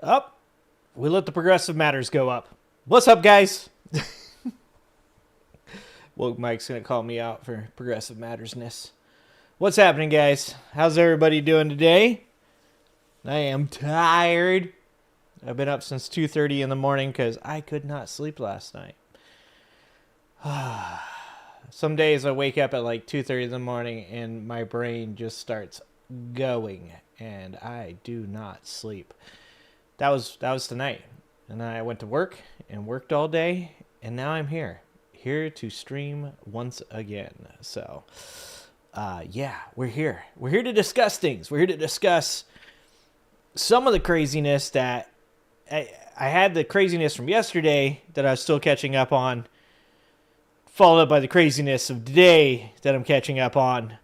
Up. We let the progressive matters go up. What's up, guys? Woke Mike's going to call me out for progressive mattersness. What's happening, guys? How's everybody doing today? I am tired. I've been up since 2:30 in the morning because I could not sleep last night. Some days I wake up at like 2:30 in the morning and my brain just starts going and I do not sleep. That was tonight. And then I went to work and worked all day and now I'm here to stream once again. So, yeah, we're here. We're here to discuss things. We're here to discuss some of the craziness that I had the craziness from yesterday that I was still catching up on, followed up by the craziness of today that I'm catching up on.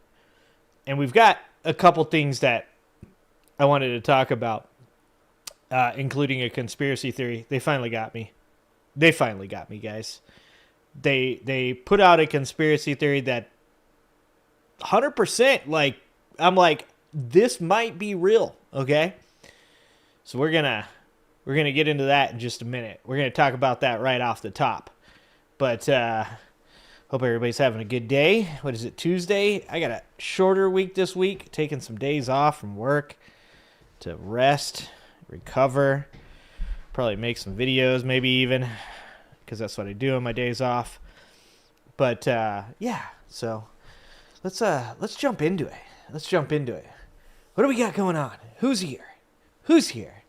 And we've got a couple things that I wanted to talk about, including a conspiracy theory. They finally got me. They finally got me, guys. They put out a conspiracy theory that 100%, like, I'm like, this might be real, okay? So we're gonna get into that in just a minute. We're gonna talk about that right off the top. But hope everybody's having a good day. What is it, Tuesday? I got a shorter week this week, taking some days off from work to rest, recover, probably make some videos, maybe even, because that's what I do on my days off. But yeah, so let's jump into it. Let's jump into it. What do we got going on? Who's here? Who's here?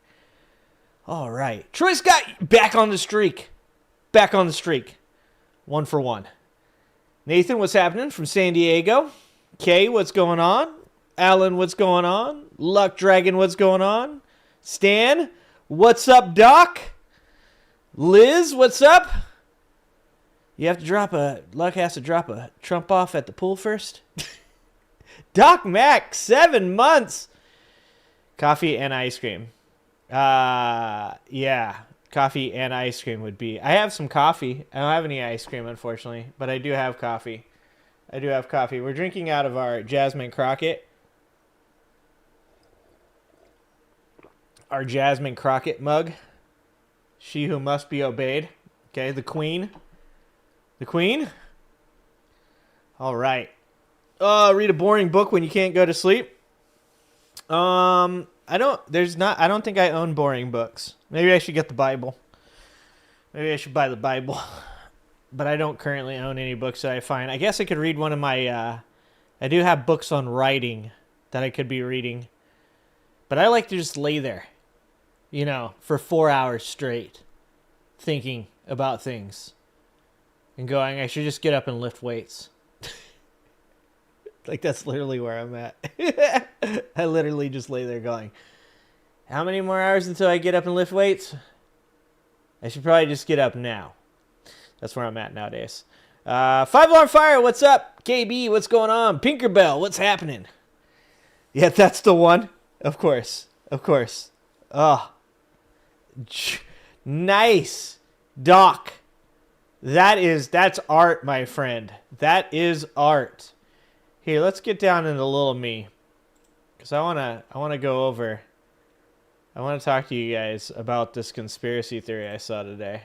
All right. Troy Scott back on the streak. Back on the streak. 1 for 1. Nathan, what's happening from San Diego? Kay, what's going on? Alan, what's going on? Luck Dragon, what's going on? Stan, what's up, Doc? Liz, what's up? Luck has to drop a Trump off at the pool first. Doc Mac, 7 months. Coffee and ice cream. Yeah, coffee and ice cream would be. I have some coffee. I don't have any ice cream, unfortunately, but I do have coffee. We're drinking out of our Jasmine Crockett. Our Jasmine Crockett mug. She who must be obeyed. Okay, the queen. The queen. All right. Read a boring book when you can't go to sleep. I don't think I own boring books. Maybe I should get the Bible. Maybe I should buy the Bible. But I don't currently own any books that I find. I guess I could read one of my, I do have books on writing that I could be reading. But I like to just lay there, for 4 hours straight, thinking about things. And going, I should just get up and lift weights. Like, that's literally where I'm at. I literally just lay there going, how many more hours until I get up and lift weights? I should probably just get up now. That's where I'm at nowadays. 5 Alarm Fire, what's up? KB, what's going on? Pinkerbell, what's happening? Yeah, that's the one. Of course. Oh. Nice. Doc. That's art, my friend. That is art. Here, let's get down into little me. Because I wanna go over. I want to talk to you guys about this conspiracy theory I saw today.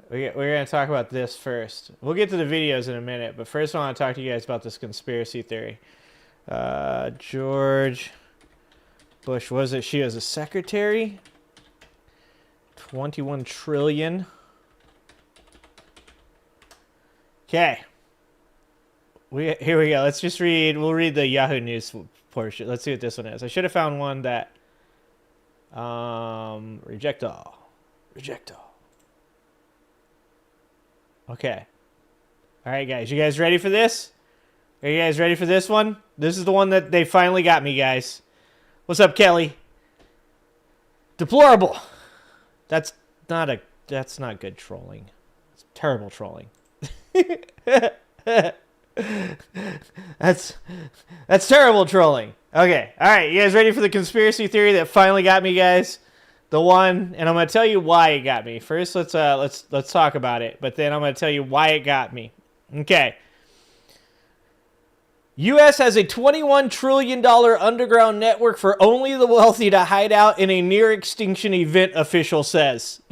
We're going to talk about this first. We'll get to the videos in a minute, but first I want to talk to you guys about this conspiracy theory. George Bush, was it? She was a secretary? 21 trillion. Okay. Here we go. Let's just read. We'll read the Yahoo News portion. Let's see what this one is. I should have found one that... reject all. Okay. All right, guys. You guys ready for this? Are you guys ready for this one? This is the one that they finally got me, guys. What's up, Kelly? Deplorable. That's not good trolling. It's terrible trolling. That's terrible trolling. Okay, all right, you guys ready for the conspiracy theory that finally got me, guys? The one, and I'm gonna tell you why it got me. First, let's talk about it, but then I'm gonna tell you why it got me. Okay. U.S. has a $21 trillion underground network for only the wealthy to hide out in a near-extinction event, official says.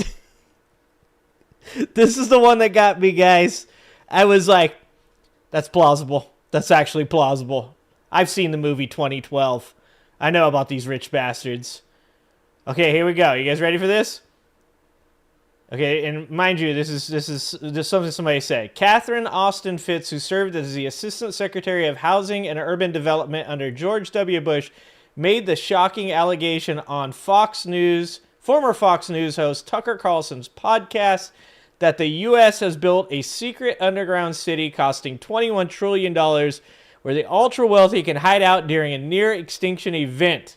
This is the one that got me, guys. I was like, that's plausible. That's actually plausible. I've seen the movie 2012. I know about these rich bastards. Okay, here we go. You guys ready for this? Okay, and mind you, this is just something somebody said. Catherine Austin Fitts, who served as the Assistant Secretary of Housing and Urban Development under George W. Bush, made the shocking allegation on Fox News, former Fox News host Tucker Carlson's podcast, that the U.S. has built a secret underground city costing $21 trillion where the ultra-wealthy can hide out during a near-extinction event.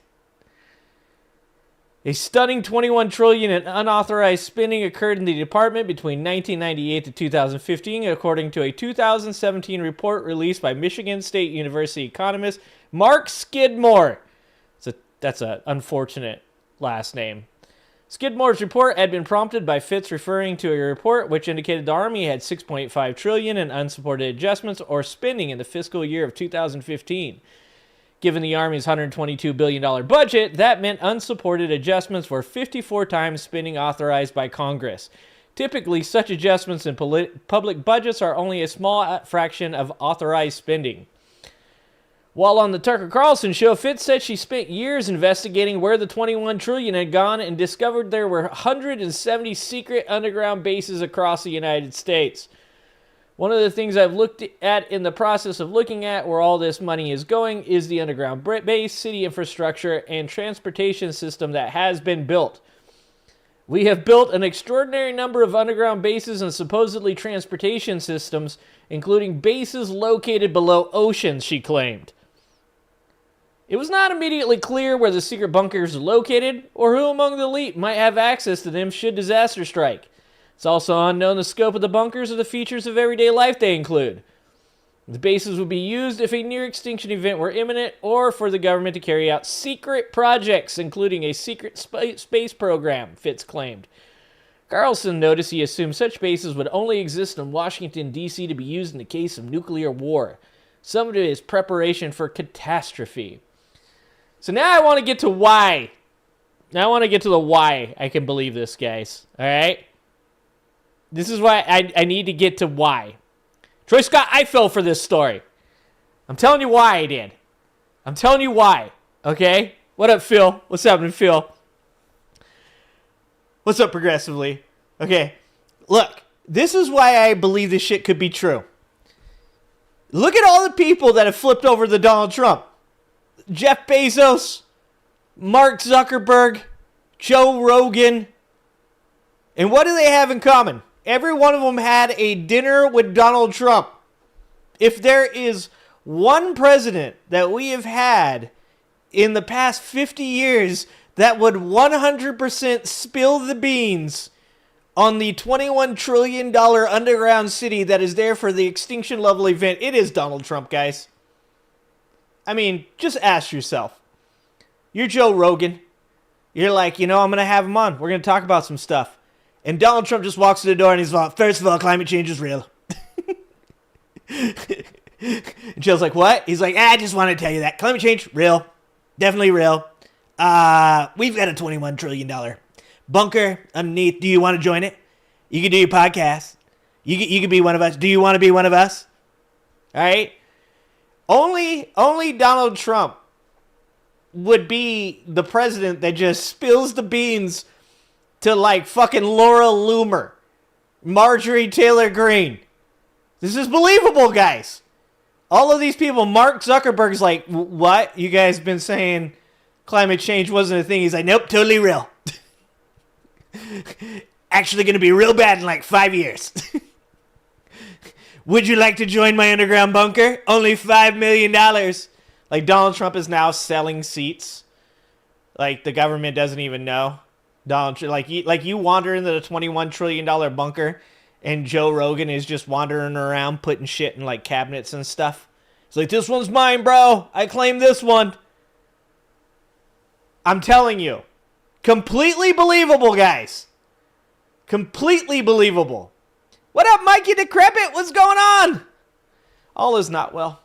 A stunning $21 trillion in unauthorized spending occurred in the department between 1998 to 2015, according to a 2017 report released by Michigan State University economist Mark Skidmore. That's an unfortunate last name. Skidmore's report had been prompted by Fitts referring to a report which indicated the Army had $6.5 trillion in unsupported adjustments or spending in the fiscal year of 2015. Given the Army's $122 billion budget, that meant unsupported adjustments were 54 times spending authorized by Congress. Typically, such adjustments in public budgets are only a small fraction of authorized spending. While on the Tucker Carlson show, Fitts said she spent years investigating where the $21 trillion had gone and discovered there were 170 secret underground bases across the United States. One of the things I've looked at in the process of looking at where all this money is going is the underground base, city infrastructure, and transportation system that has been built. We have built an extraordinary number of underground bases and supposedly transportation systems, including bases located below oceans, she claimed. It was not immediately clear where the secret bunkers are located or who among the elite might have access to them should disaster strike. It's also unknown the scope of the bunkers or the features of everyday life they include. The bases would be used if a near-extinction event were imminent or for the government to carry out secret projects, including a secret space program, Fitts claimed. Carlson noticed he assumed such bases would only exist in Washington, D.C. to be used in the case of nuclear war. Some of it is preparation for catastrophe. So now I want to get to why. Now I want to get to the why I can believe this, guys. All right? This is why I need to get to why. Troy Scott, I fell for this story. I'm telling you why I did. I'm telling you why. Okay? What up, Phil? What's happening, Phil? What's up, Progressively? Okay. Look, this is why I believe this shit could be true. Look at all the people that have flipped over the Donald Trump. Jeff Bezos, Mark Zuckerberg, Joe Rogan. And what do they have in common? Every one of them had a dinner with Donald Trump. If there is one president that we have had in the past 50 years that would 100% spill the beans on the $21 trillion underground city that is there for the extinction level event, it is Donald Trump, guys. I mean, just ask yourself. You're Joe Rogan. You're like, I'm going to have him on. We're going to talk about some stuff. And Donald Trump just walks to the door and he's like, first of all, climate change is real. And Joe's like, what? He's like, I just want to tell you that. Climate change, real. Definitely real. We've got a $21 trillion bunker underneath. Do you want to join it? You can do your podcast. You can be one of us. Do you want to be one of us? All right? Only Donald Trump would be the president that just spills the beans to like fucking Laura Loomer, Marjorie Taylor Greene. This is believable, guys. All of these people, Mark Zuckerberg's like, what? You guys been saying climate change wasn't a thing. He's like, nope, totally real. Actually going to be real bad in like 5 years. Would you like to join my underground bunker? Only $5 million. Like Donald Trump is now selling seats. Like the government doesn't even know. Donald, like you wander into the $21 trillion bunker and Joe Rogan is just wandering around putting shit in like cabinets and stuff. It's like, this one's mine, bro. I claim this one. I'm telling you. Completely believable, guys. Completely believable. What up, Mikey Decrepit? What's going on? All is not well.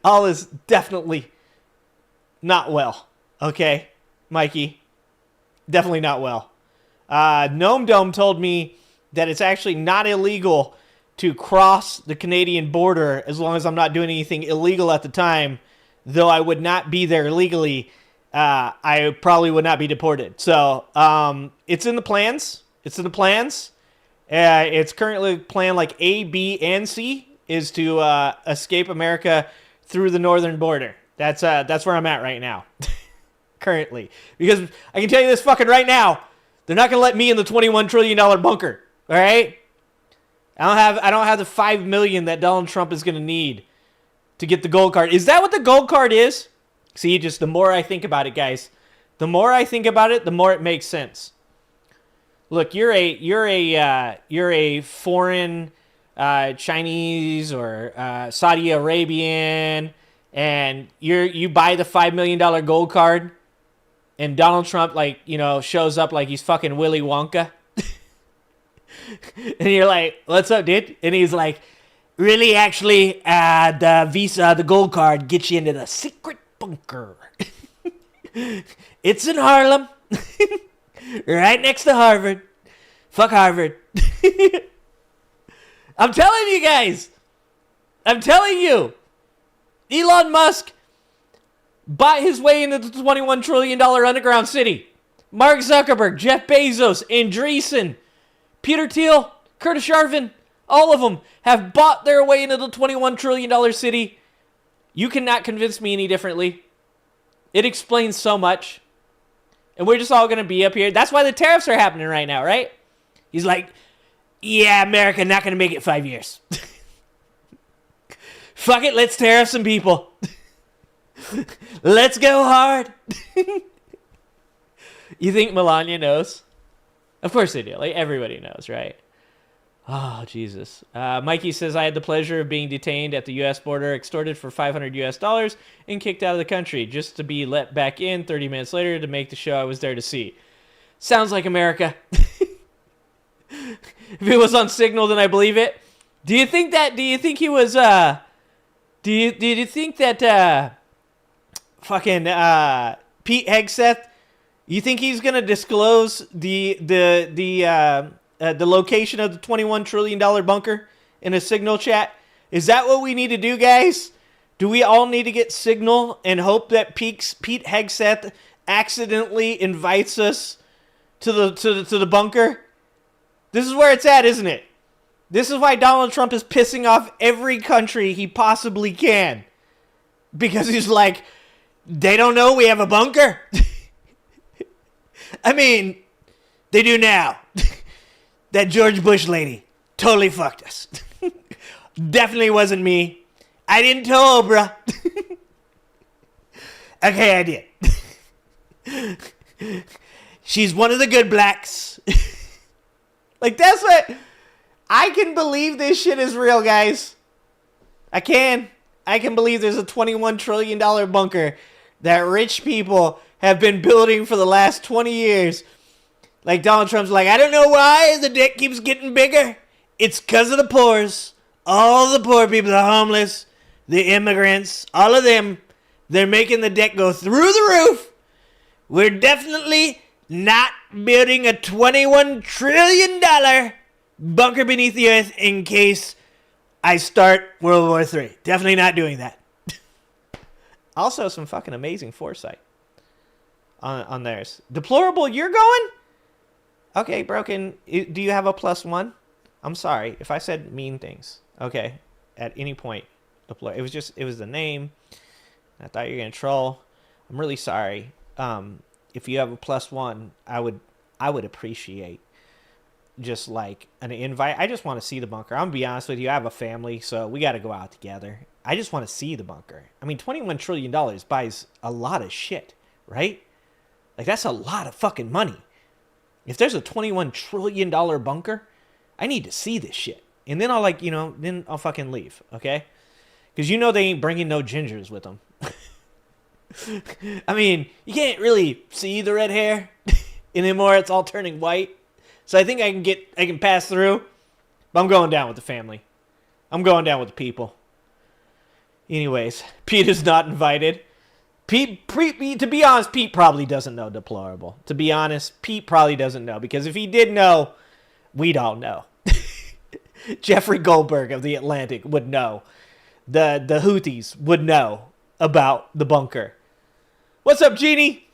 All is definitely not well. Okay, Mikey? Definitely not well. Gnome Dome told me that it's actually not illegal to cross the Canadian border as long as I'm not doing anything illegal at the time. Though I would not be there legally, I probably would not be deported. So it's in the plans. It's in the plans. It's currently planned like A, B, and C is to escape America through the northern border. That's where I'm at right now. Currently. Because I can tell you this fucking right now, they're not going to let me in the $21 trillion bunker. All right? I don't have the $5 million that Donald Trump is going to need to get the gold card. Is that what the gold card is? See, just the more I think about it, guys, the more I think about it, the more it makes sense. Look, you're a foreign Chinese or Saudi Arabian, and you buy the $5 million gold card, and Donald Trump shows up like he's fucking Willy Wonka, and you're like, "What's up, dude?" And he's like, "Really, actually, the gold card gets you into the secret bunker. It's in Harlem." Right next to Harvard. Fuck Harvard. I'm telling you guys. I'm telling you. Elon Musk bought his way into the $21 trillion underground city. Mark Zuckerberg, Jeff Bezos, Andreessen, Peter Thiel, Curtis Yarvin, all of them have bought their way into the $21 trillion city. You cannot convince me any differently. It explains so much. And we're just all going to be up here. That's why the tariffs are happening right now, right? He's like, yeah, America not going to make it 5 years. Fuck it, let's tariff some people. Let's go hard. You think Melania knows? Of course they do. Like, everybody knows, right? Oh, Jesus. Mikey says, I had the pleasure of being detained at the U.S. border, extorted for $500 and kicked out of the country, just to be let back in 30 minutes later to make the show I was there to see. Sounds like America. If it was on Signal, then I believe it. Do you think he was, do you think that, fucking, Pete Hegseth, you think he's going to disclose the location of the $21 trillion bunker in a Signal chat? Is that what we need to do, guys? Do we all need to get Signal and hope that Pete Hegseth accidentally invites us to the bunker? This is where it's at, isn't it? This is why Donald Trump is pissing off every country he possibly can. Because he's like, they don't know we have a bunker? I mean, they do now. That George Bush lady totally fucked us. Definitely wasn't me. I didn't tell Oprah. Okay, I did. She's one of the good blacks. Like, that's what... I can believe this shit is real, guys. I can believe there's a $21 trillion bunker that rich people have been building for the last 20 years. Like, Donald Trump's like, I don't know why the debt keeps getting bigger. It's because of the poors. All the poor people, the homeless, the immigrants, all of them, they're making the debt go through the roof. We're definitely not building a $21 trillion bunker beneath the earth in case I start World War III. Definitely not doing that. Also, some fucking amazing foresight on theirs. Deplorable, you're going? Okay, Broken, do you have a +1? I'm sorry if I said mean things. Okay, at any point. It was the name. I thought you were going to troll. I'm really sorry. If you have a +1, I would appreciate just like an invite. I just want to see the bunker. I'm going to be honest with you. I have a family, so we got to go out together. I just want to see the bunker. I mean, $21 trillion buys a lot of shit, right? Like, that's a lot of fucking money. If there's a $21 trillion bunker, I need to see this shit. And then then I'll fucking leave, okay? Because they ain't bringing no gingers with them. I mean, you can't really see the red hair anymore. It's all turning white. So I think I can pass through. But I'm going down with the family. I'm going down with the people. Anyways, Pete is not invited. Pete, to be honest, Pete probably doesn't know Deplorable. To be honest, Pete probably doesn't know, because if he did know, we don't know. Jeffrey Goldberg of The Atlantic would know. The Houthis would know about the bunker. What's up, Jeannie?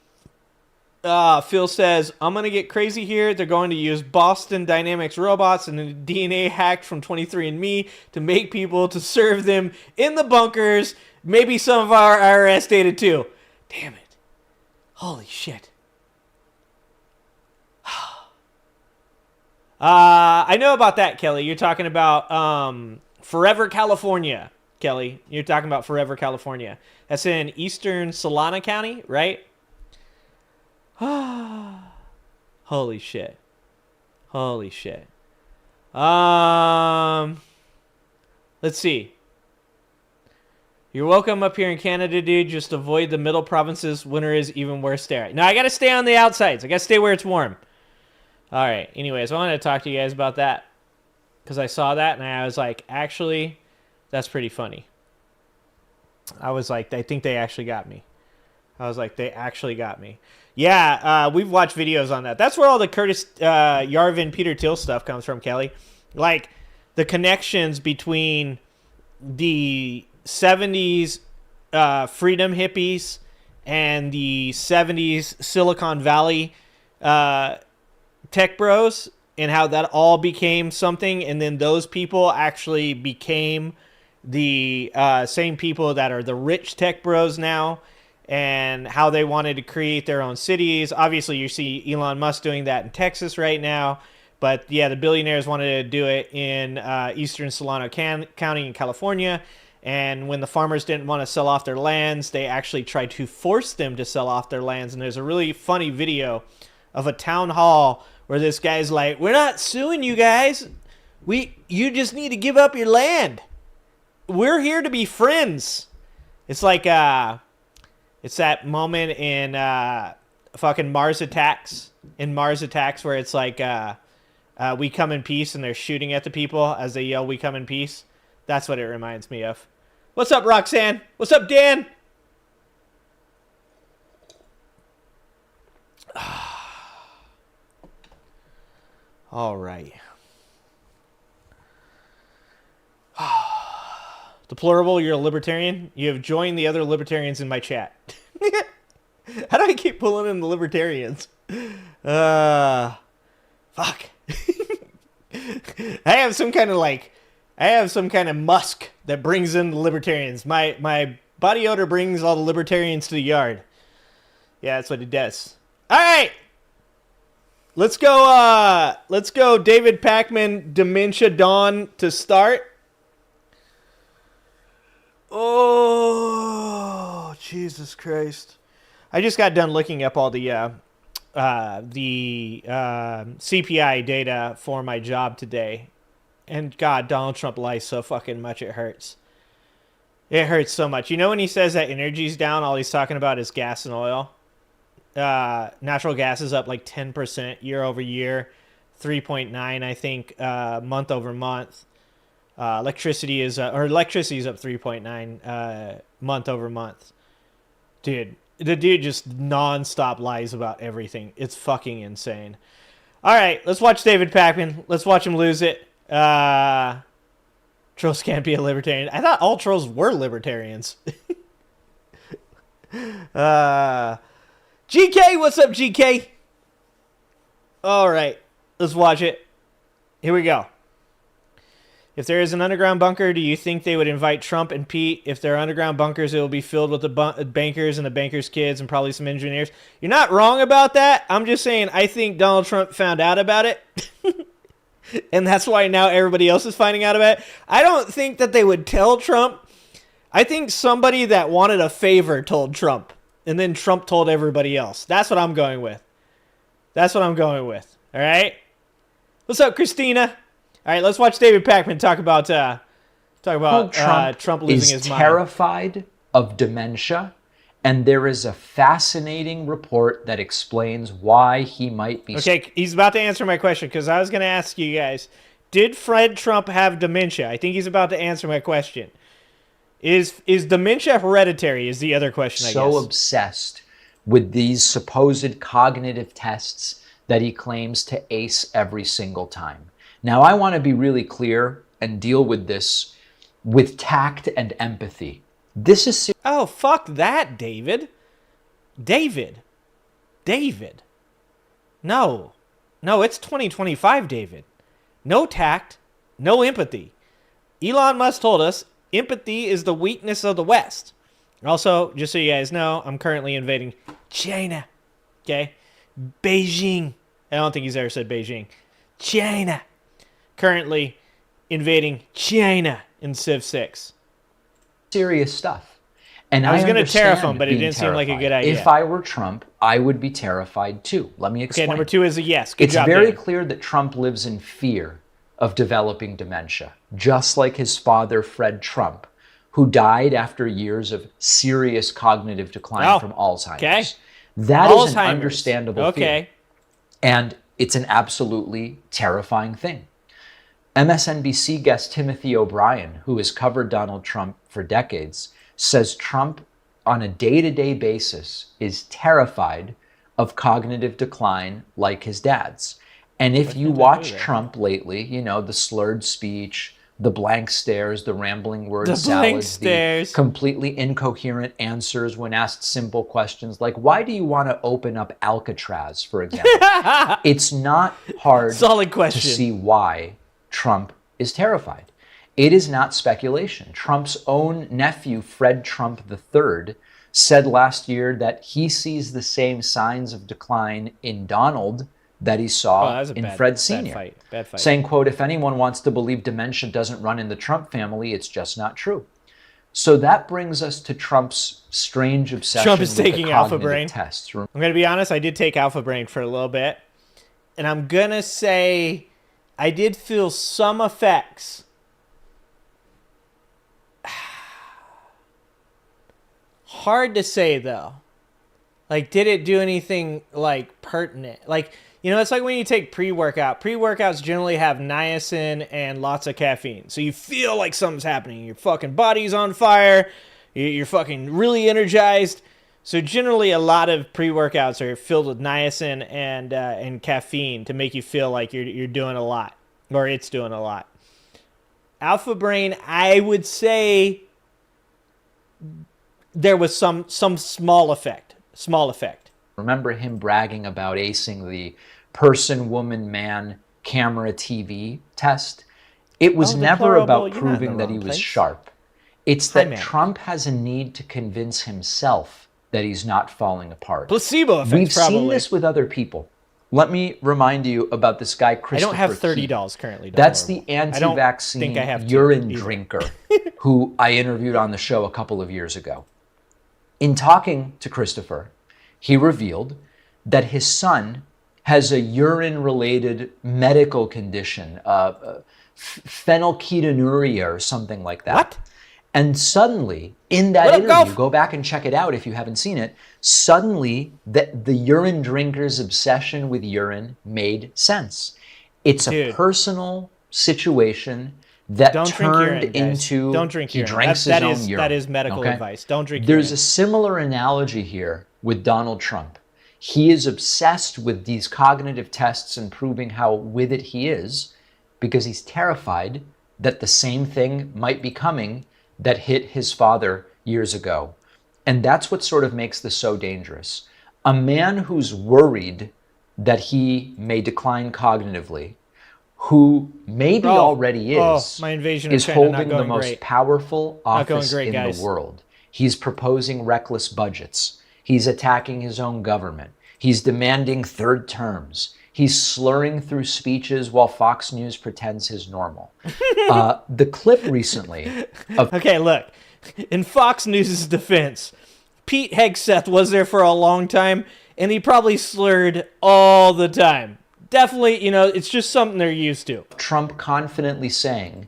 Phil says, I'm going to get crazy here. They're going to use Boston Dynamics robots and the DNA hacked from 23andMe to make people to serve them in the bunkers. Maybe some of our IRS data too. Damn it. Holy shit. I know about that, Kelly. You're talking about Forever, California. Kelly, you're talking about Forever, California. That's in eastern Solana County, right? Holy shit. Holy shit. Let's see. You're welcome up here in Canada, dude. Just avoid the middle provinces. Winter is even worse there. No, I gotta stay on the outsides. I gotta stay where it's warm. All right. Anyways, I wanted to talk to you guys about that because I saw that and I was like, actually, that's pretty funny. I was like, I think they actually got me. I was like, they actually got me. Yeah, we've watched videos on that. That's where all the Curtis Yarvin, Peter Thiel stuff comes from, Kelly. Like, the connections between the 70s freedom hippies and the 70s Silicon Valley tech bros, and how that all became something, and then those people actually became the same people that are the rich tech bros now, and how they wanted to create their own cities. Obviously, you see Elon Musk doing that in Texas right now. But yeah, the billionaires wanted to do it in eastern Solano County in California. And when the farmers didn't want to sell off their lands, they actually tried to force them to sell off their lands. And there's a really funny video of a town hall where this guy's like, we're not suing you guys. You just need to give up your land. We're here to be friends. It's like, it's that moment in fucking Mars Attacks. In Mars Attacks where it's like, we come in peace, and they're shooting at the people as they yell, we come in peace. That's what it reminds me of. What's up, Roxanne? What's up, Dan? All right. Deplorable, you're a libertarian. You have joined the other libertarians in my chat. How do I keep pulling in the libertarians? Fuck. I have some kind of musk that brings in the libertarians. My body odor brings all the libertarians to the yard. Yeah, that's what it does. All right. Let's go David Pakman Dementia Dawn to start. Oh, Jesus Christ. I just got done looking up all the CPI data for my job today. And God, Donald Trump lies so fucking much, it hurts. It hurts so much. You know when he says that energy's down, all he's talking about is gas and oil? Natural gas is up like 10% year over year. 3.9, I think, month over month. Electricity is up 3.9 month over month. Dude, the dude just nonstop lies about everything. It's fucking insane. All right, let's watch David Pakman. Let's watch him lose it. Trolls can't be a libertarian. I thought all trolls were libertarians. GK, what's up, GK? All right, let's watch it. Here we go. If there is an underground bunker, do you think they would invite Trump and Pete? If there are underground bunkers, it will be filled with the bankers and the bankers' kids and probably some engineers. You're not wrong about that. I'm just saying I think Donald Trump found out about it. And that's why now everybody else is finding out about it. I don't think that they would tell Trump. I think somebody that wanted a favor told Trump. And then Trump told everybody else. That's what I'm going with. That's what I'm going with. All right? What's up, Christina? All right, let's watch David Pakman talk about Trump losing his mind. Is terrified of dementia, and there is a fascinating report that explains why he might be... Okay, he's about to answer my question, because I was going to ask you guys, did Fred Trump have dementia? I think he's about to answer my question. Is dementia hereditary is the other question, I so guess. obsessed with these supposed cognitive tests that he claims to ace every single time. Now, I want to be really clear and deal with this with tact and empathy. This is Oh, fuck that, David. David. No. No, it's 2025, David. No tact, no empathy. Elon Musk told us empathy is the weakness of the West. Also, just so you guys know, I'm currently invading China. Okay? Beijing. I don't think he's ever said Beijing. China. Currently invading China in Civ 6. serious stuff. And I was going to tariff understand him, but it being didn't seem like a terrified. good idea. If I were Trump, I would be terrified too. Let me explain. Okay, number 2 is a yes. Good It's job, very Dan. clear that Trump lives in fear of developing dementia, just like his father, Fred Trump, who died after years of serious cognitive decline from Alzheimer's. Okay. That is Alzheimer's. an understandable fear. And it's an absolutely terrifying thing. MSNBC guest Timothy O'Brien, who has covered Donald Trump for decades, says Trump on a day-to-day basis is terrified of cognitive decline like his dad's. And if you watch Trump lately, you know, the slurred speech, the blank stares, the rambling word salads, the completely incoherent answers when asked simple questions like, why do you want to open up Alcatraz, for example? It's not hard to see why Trump is terrified. It is not speculation. Trump's own nephew, Fred Trump III, said last year that he sees the same signs of decline in Donald that he saw in Fred Sr., saying, quote, if anyone wants to believe dementia doesn't run in the Trump family, it's just not true. So that brings us to Trump's strange obsession Trump is with taking the Alpha cognitive Brain. tests. I'm going to be honest, I did take Alpha Brain for a little bit. And I'm going to say I did feel some effects. Hard to say, though. Like, did it do anything, like, pertinent? Like, you know, it's like when you take pre-workout. Pre-workouts generally have niacin and lots of caffeine. So you feel like something's happening. Your fucking body's on fire. You're fucking really energized. So generally a lot of pre-workouts are filled with niacin and caffeine to make you feel like you're doing a lot. Or it's doing a lot. Alpha Brain, I would say there was some small effect. Small effect. Remember him bragging about acing the person, woman, man, camera, TV test? It was never about proving that he was sharp. It's that Trump has a need to convince himself that he's not falling apart. Placebo effect, We've seen this with other people. Let me remind you about this guy, Christopher. I don't have $30 currently. That's the anti-vaccine urine drinker who I interviewed on the show a couple of years ago. In talking to Christopher, he revealed that his son has a urine-related medical condition, phenylketonuria or something like that. What? And suddenly, in that interview, go back and check it out if you haven't seen it, suddenly the urine drinker's obsession with urine made sense. It's a personal situation that turned into he drinks his own urine. That is medical advice. Don't drink urine. There's a similar analogy here with Donald Trump. He is obsessed with these cognitive tests and proving how with it he is because he's terrified that the same thing might be coming that hit his father years ago. And that's what sort of makes this so dangerous. A man who's worried that he may decline cognitively, who maybe already is holding the most powerful office in the world. He's proposing reckless budgets. He's attacking his own government. He's demanding third terms. He's slurring through speeches while Fox News pretends he's normal. The clip recently of... Okay, look. In Fox News' defense, Pete Hegseth was there for a long time, and he probably slurred all the time. Definitely, you know, it's just something they're used to. Trump confidently saying,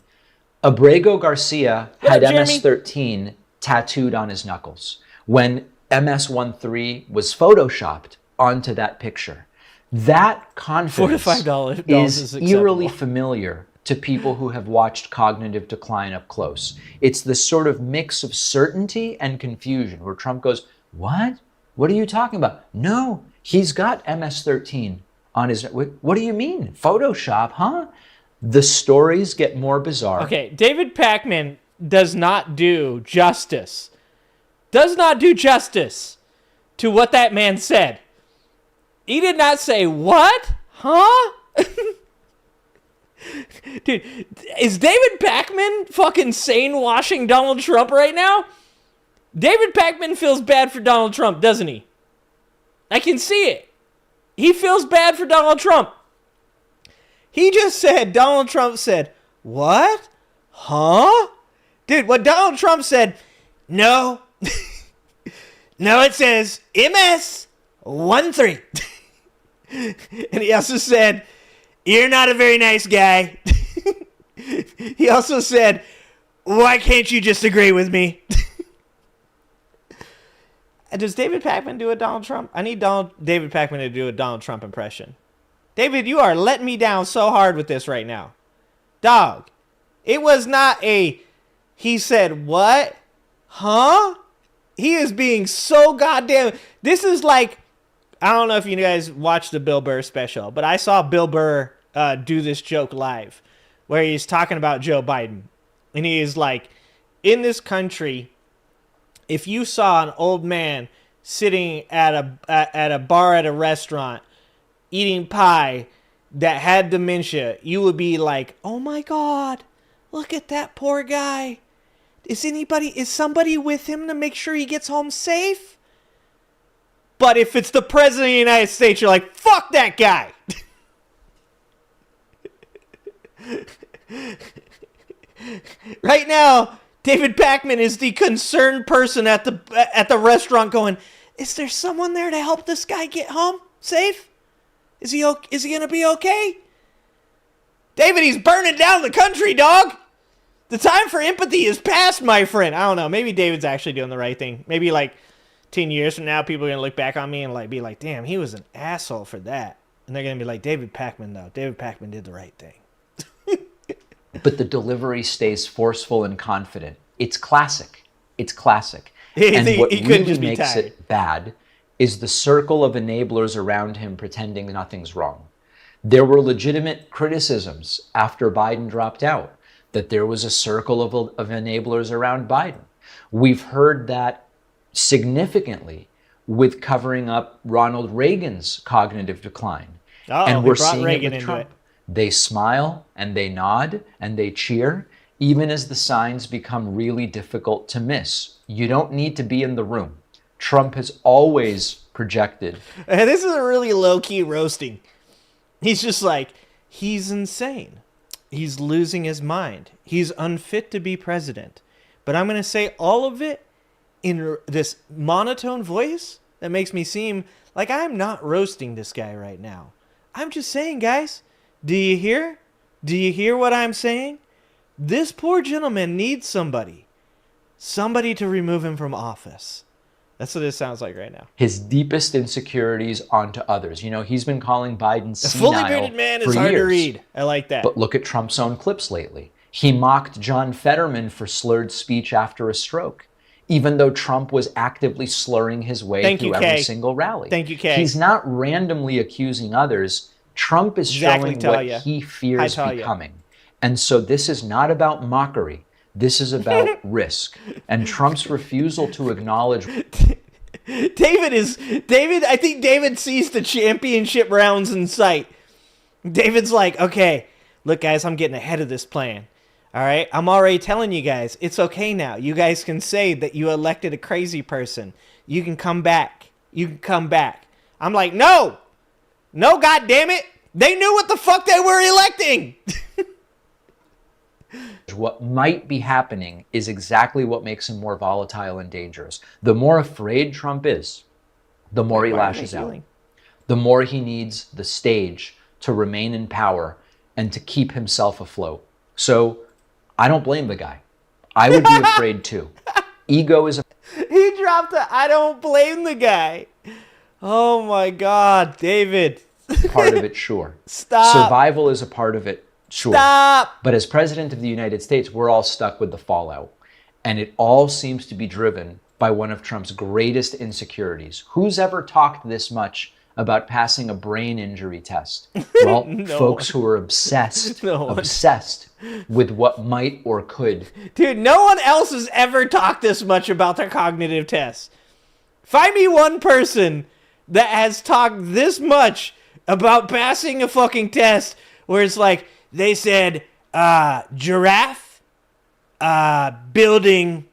Abrego Garcia had MS-13 tattooed on his knuckles when MS-13 was photoshopped onto that picture. That confidence $4 to $5 is eerily familiar to people who have watched cognitive decline up close. It's this sort of mix of certainty and confusion where Trump goes, what? What are you talking about? No, he's got MS-13 on his... What do you mean? Photoshop, huh? The stories get more bizarre. Okay, David Pakman does not do justice. Does not do justice to what that man said. He did not say, what? Huh? Dude, is David Pakman fucking sane-washing Donald Trump right now? David Pakman feels bad for Donald Trump, doesn't he? I can see it. He feels bad for Donald Trump. He just said, Donald Trump said, what? Huh? Dude, what Donald Trump said, no. No, it says MS-13. And he also said, you're not a very nice guy. He also said, why can't you just agree with me? Does David Pakman do a Donald Trump? I need David Pakman to do a Donald Trump impression. David, you are letting me down so hard with this right now. Dog, it was not a, he said, what? Huh? He is being so goddamn, this is like, I don't know if you guys watched the Bill Burr special, but I saw Bill Burr do this joke live where he's talking about Joe Biden. And he is like, in this country, if you saw an old man sitting at a bar at a restaurant eating pie that had dementia, you would be like, oh my God, look at that poor guy. Is somebody with him to make sure he gets home safe? But if it's the president of the United States, you're like, fuck that guy. Right now, David Pakman is the concerned person at the restaurant going, is there someone there to help this guy get home safe? Is he going to be okay? David, he's burning down the country, dog. The time for empathy is past, my friend. I don't know. Maybe David's actually doing the right thing. Maybe like 10 years from now, people are going to look back on me and be like, damn, he was an asshole for that. And they're going to be like, David Pakman, though. David Pakman did the right thing. But the delivery stays forceful and confident. It's classic. It's classic. And what really makes it bad is the circle of enablers around him pretending nothing's wrong. There were legitimate criticisms after Biden dropped out, that there was a circle of enablers around Biden. We've heard that significantly with covering up Ronald Reagan's cognitive decline. And we're seeing Reagan it with Trump. They smile and they nod and they cheer, even as the signs become really difficult to miss. You don't need to be in the room. Trump has always projected. And this is a really low-key roasting. He's just like, he's insane. He's losing his mind. He's unfit to be president. But I'm going to say all of it in this monotone voice that makes me seem like I'm not roasting this guy right now. I'm just saying, guys, do you hear? Do you hear what I'm saying? This poor gentleman needs somebody to remove him from office. That's what this sounds like right now. His deepest insecurities onto others. You know, he's been calling Biden senile. A fully bearded man is hard to read. I like that. But look at Trump's own clips lately. He mocked John Fetterman for slurred speech after a stroke, even though Trump was actively slurring his way through every single rally. Thank you, Kay. He's not randomly accusing others. Trump is showing what he fears becoming. And so this is not about mockery. This is about risk. And Trump's refusal to acknowledge... I think David sees the championship rounds in sight. David's like, okay, look, guys, I'm getting ahead of this plan. All right? I'm already telling you guys, it's okay now. You guys can say that you elected a crazy person. You can come back. You can come back. I'm like, no, God damn it. They knew what the fuck they were electing. What might be happening is exactly what makes him more volatile and dangerous. The more afraid Trump is, the more he lashes out. The more he needs the stage to remain in power and to keep himself afloat. So I don't blame the guy. I would be afraid too. Ego is He dropped I don't blame the guy. Oh my God, David. part of it, sure. Stop. Survival is a part of it Sure. Stop! But as president of the United States, we're all stuck with the fallout. And it all seems to be driven by one of Trump's greatest insecurities. Who's ever talked this much about passing a brain injury test? Well, folks who are obsessed with what might or could. Dude, no one else has ever talked this much about their cognitive tests. Find me one person that has talked this much about passing a fucking test where it's like, they said, giraffe, building,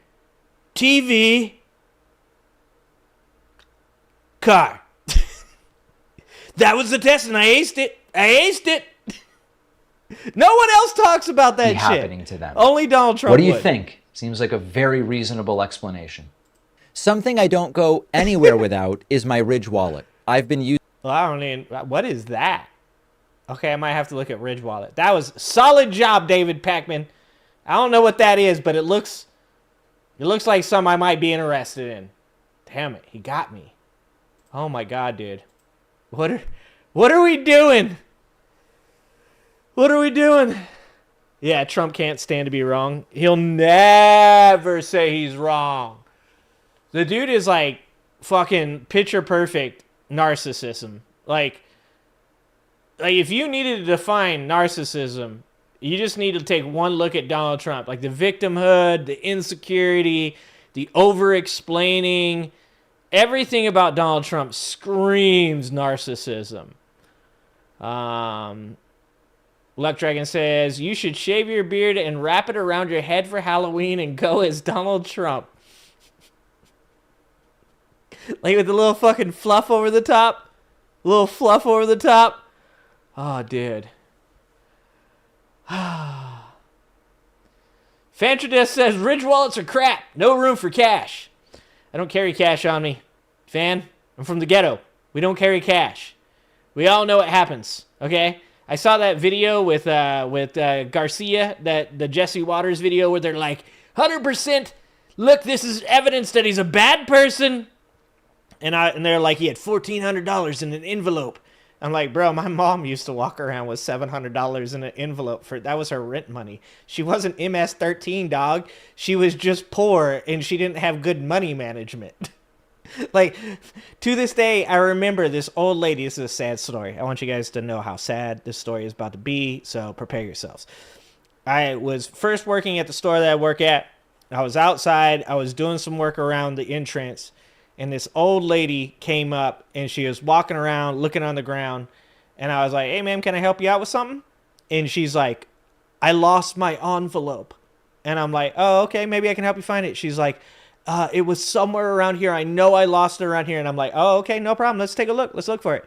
TV, car. That was the test, and I aced it. No one else talks about that shit. Happening to them. Only Donald Trump. What do you think? Seems like a very reasonable explanation. Something I don't go anywhere without is my Ridge wallet. I've been using... Well, I don't even... What is that? Okay, I might have to look at Ridge Wallet. That was solid job, David Pakman. I don't know what that is, but it looks like something I might be interested in. Damn it, he got me. Oh my god, dude. What are we doing? What are we doing? Yeah, Trump can't stand to be wrong. He'll never say he's wrong. The dude is like fucking picture perfect narcissism. Like if you needed to define narcissism, you just need to take one look at Donald Trump. Like the victimhood, the insecurity, the over-explaining. Everything about Donald Trump screams narcissism. Luck Dragon says, you should shave your beard and wrap it around your head for Halloween and go as Donald Trump. Like with the little fucking fluff over the top. A little fluff over the top. Oh, dude. Fantradis says, Ridge wallets are crap. No room for cash. I don't carry cash on me. Fan, I'm from the ghetto. We don't carry cash. We all know what happens, okay? I saw that video with Garcia, the Jesse Waters video where they're like, 100%, look, this is evidence that he's a bad person. And they're like, he had $1,400 in an envelope. I'm like, bro, my mom used to walk around with $700 in an envelope. That was her rent money. She wasn't MS-13, dog. She was just poor, and she didn't have good money management. Like, to this day, I remember this old lady. This is a sad story. I want you guys to know how sad this story is about to be, so prepare yourselves. I was first working at the store that I work at. I was outside. I was doing some work around the entrance. And this old lady came up, and she was walking around, looking on the ground. And I was like, hey, ma'am, can I help you out with something? And she's like, I lost my envelope. And I'm like, oh, okay, maybe I can help you find it. She's like, it was somewhere around here. I know I lost it around here. And I'm like, oh, okay, no problem. Let's take a look. Let's look for it.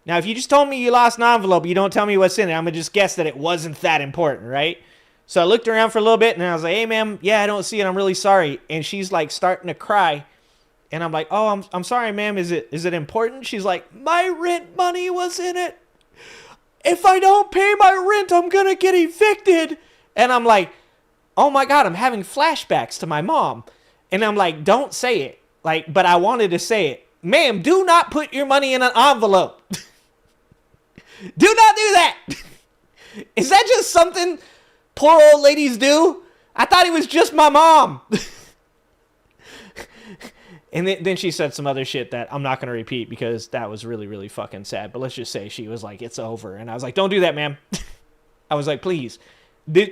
Now, if you just told me you lost an envelope, you don't tell me what's in it, I'm going to just guess that it wasn't that important, right? So I looked around for a little bit, and I was like, hey, ma'am, yeah, I don't see it. I'm really sorry. And she's like starting to cry. And I'm like, oh, I'm sorry, ma'am. Is it important? She's like, my rent money was in it. If I don't pay my rent, I'm going to get evicted. And I'm like, oh my God, I'm having flashbacks to my mom. And I'm like, don't say it. Like, but I wanted to say it. Ma'am, do not put your money in an envelope. Do not do that. Is that just something poor old ladies do? I thought it was just my mom. And then she said some other shit that I'm not going to repeat because that was really, really fucking sad. But let's just say she was like, it's over. And I was like, don't do that, ma'am. I was like, please.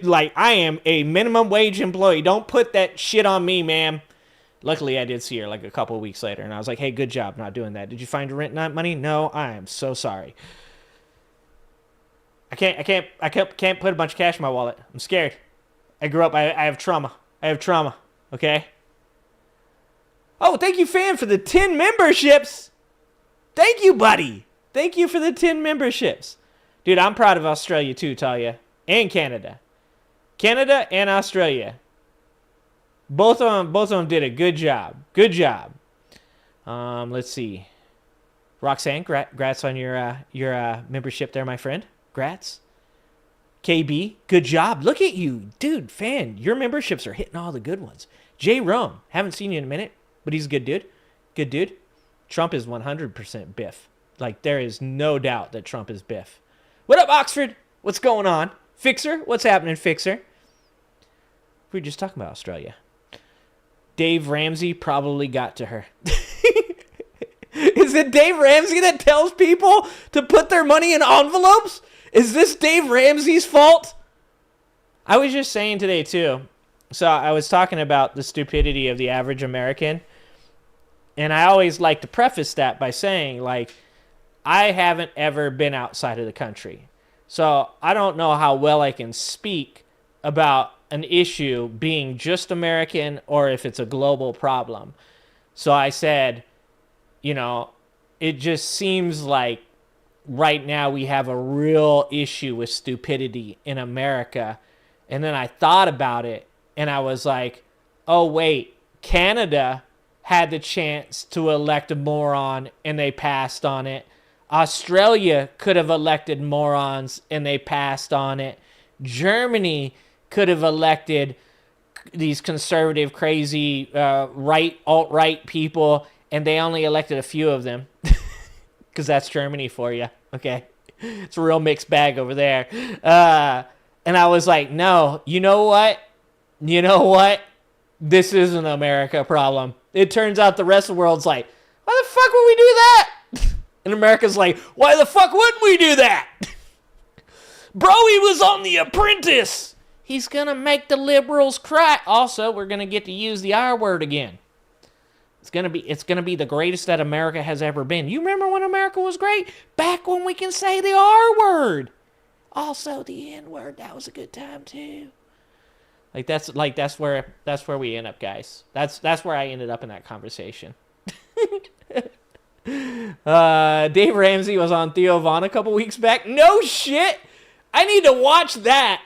Like, I am a minimum wage employee. Don't put that shit on me, ma'am. Luckily, I did see her like a couple of weeks later. And I was like, hey, good job not doing that. Did you find your rent money? No, I am so sorry. I can't put a bunch of cash in my wallet. I'm scared. I grew up, I have trauma. Okay? Oh, thank you, fan, for the 10 memberships. Thank you, buddy. Thank you for the 10 memberships. Dude, I'm proud of Australia too, Talia. And Canada. Canada and Australia. Both of them did a good job. Good job. Let's see. Roxanne, grats on your membership there, my friend. Grats. KB, good job. Look at you. Dude, fan, your memberships are hitting all the good ones. J. Rome, haven't seen you in a minute. But he's a good dude. Good dude. Trump is 100% Biff. Like, there is no doubt that Trump is Biff. What up, Oxford? What's going on? Fixer, what's happening, Fixer? We were just talking about Australia. Dave Ramsey probably got to her. Is it Dave Ramsey that tells people to put their money in envelopes? Is this Dave Ramsey's fault? I was just saying today, too. So I was talking about the stupidity of the average American. And I always like to preface that by saying, like, I haven't ever been outside of the country. So I don't know how well I can speak about an issue being just American or if it's a global problem. So I said, you know, it just seems like right now we have a real issue with stupidity in America. And then I thought about it and I was like, oh, wait, Canada had the chance to elect a moron and they passed on it. Australia could have elected morons and they passed on it. Germany could have elected these conservative, crazy, alt-right people, and they only elected a few of them. Because that's Germany for you, okay? It's a real mixed bag over there. And I was like, no, you know what? You know what? This is an America problem. It turns out the rest of the world's like, why the fuck would we do that? And America's like, why the fuck wouldn't we do that? Bro, he was on The Apprentice. He's going to make the liberals cry. Also, we're going to get to use the R word again. It's going to be the greatest that America has ever been. You remember when America was great? Back when we can say the R word. Also the N word. That was a good time too. That's where we end up, guys. That's where I ended up in that conversation. Dave Ramsey was on Theo Von a couple weeks back. No shit. I need to watch that.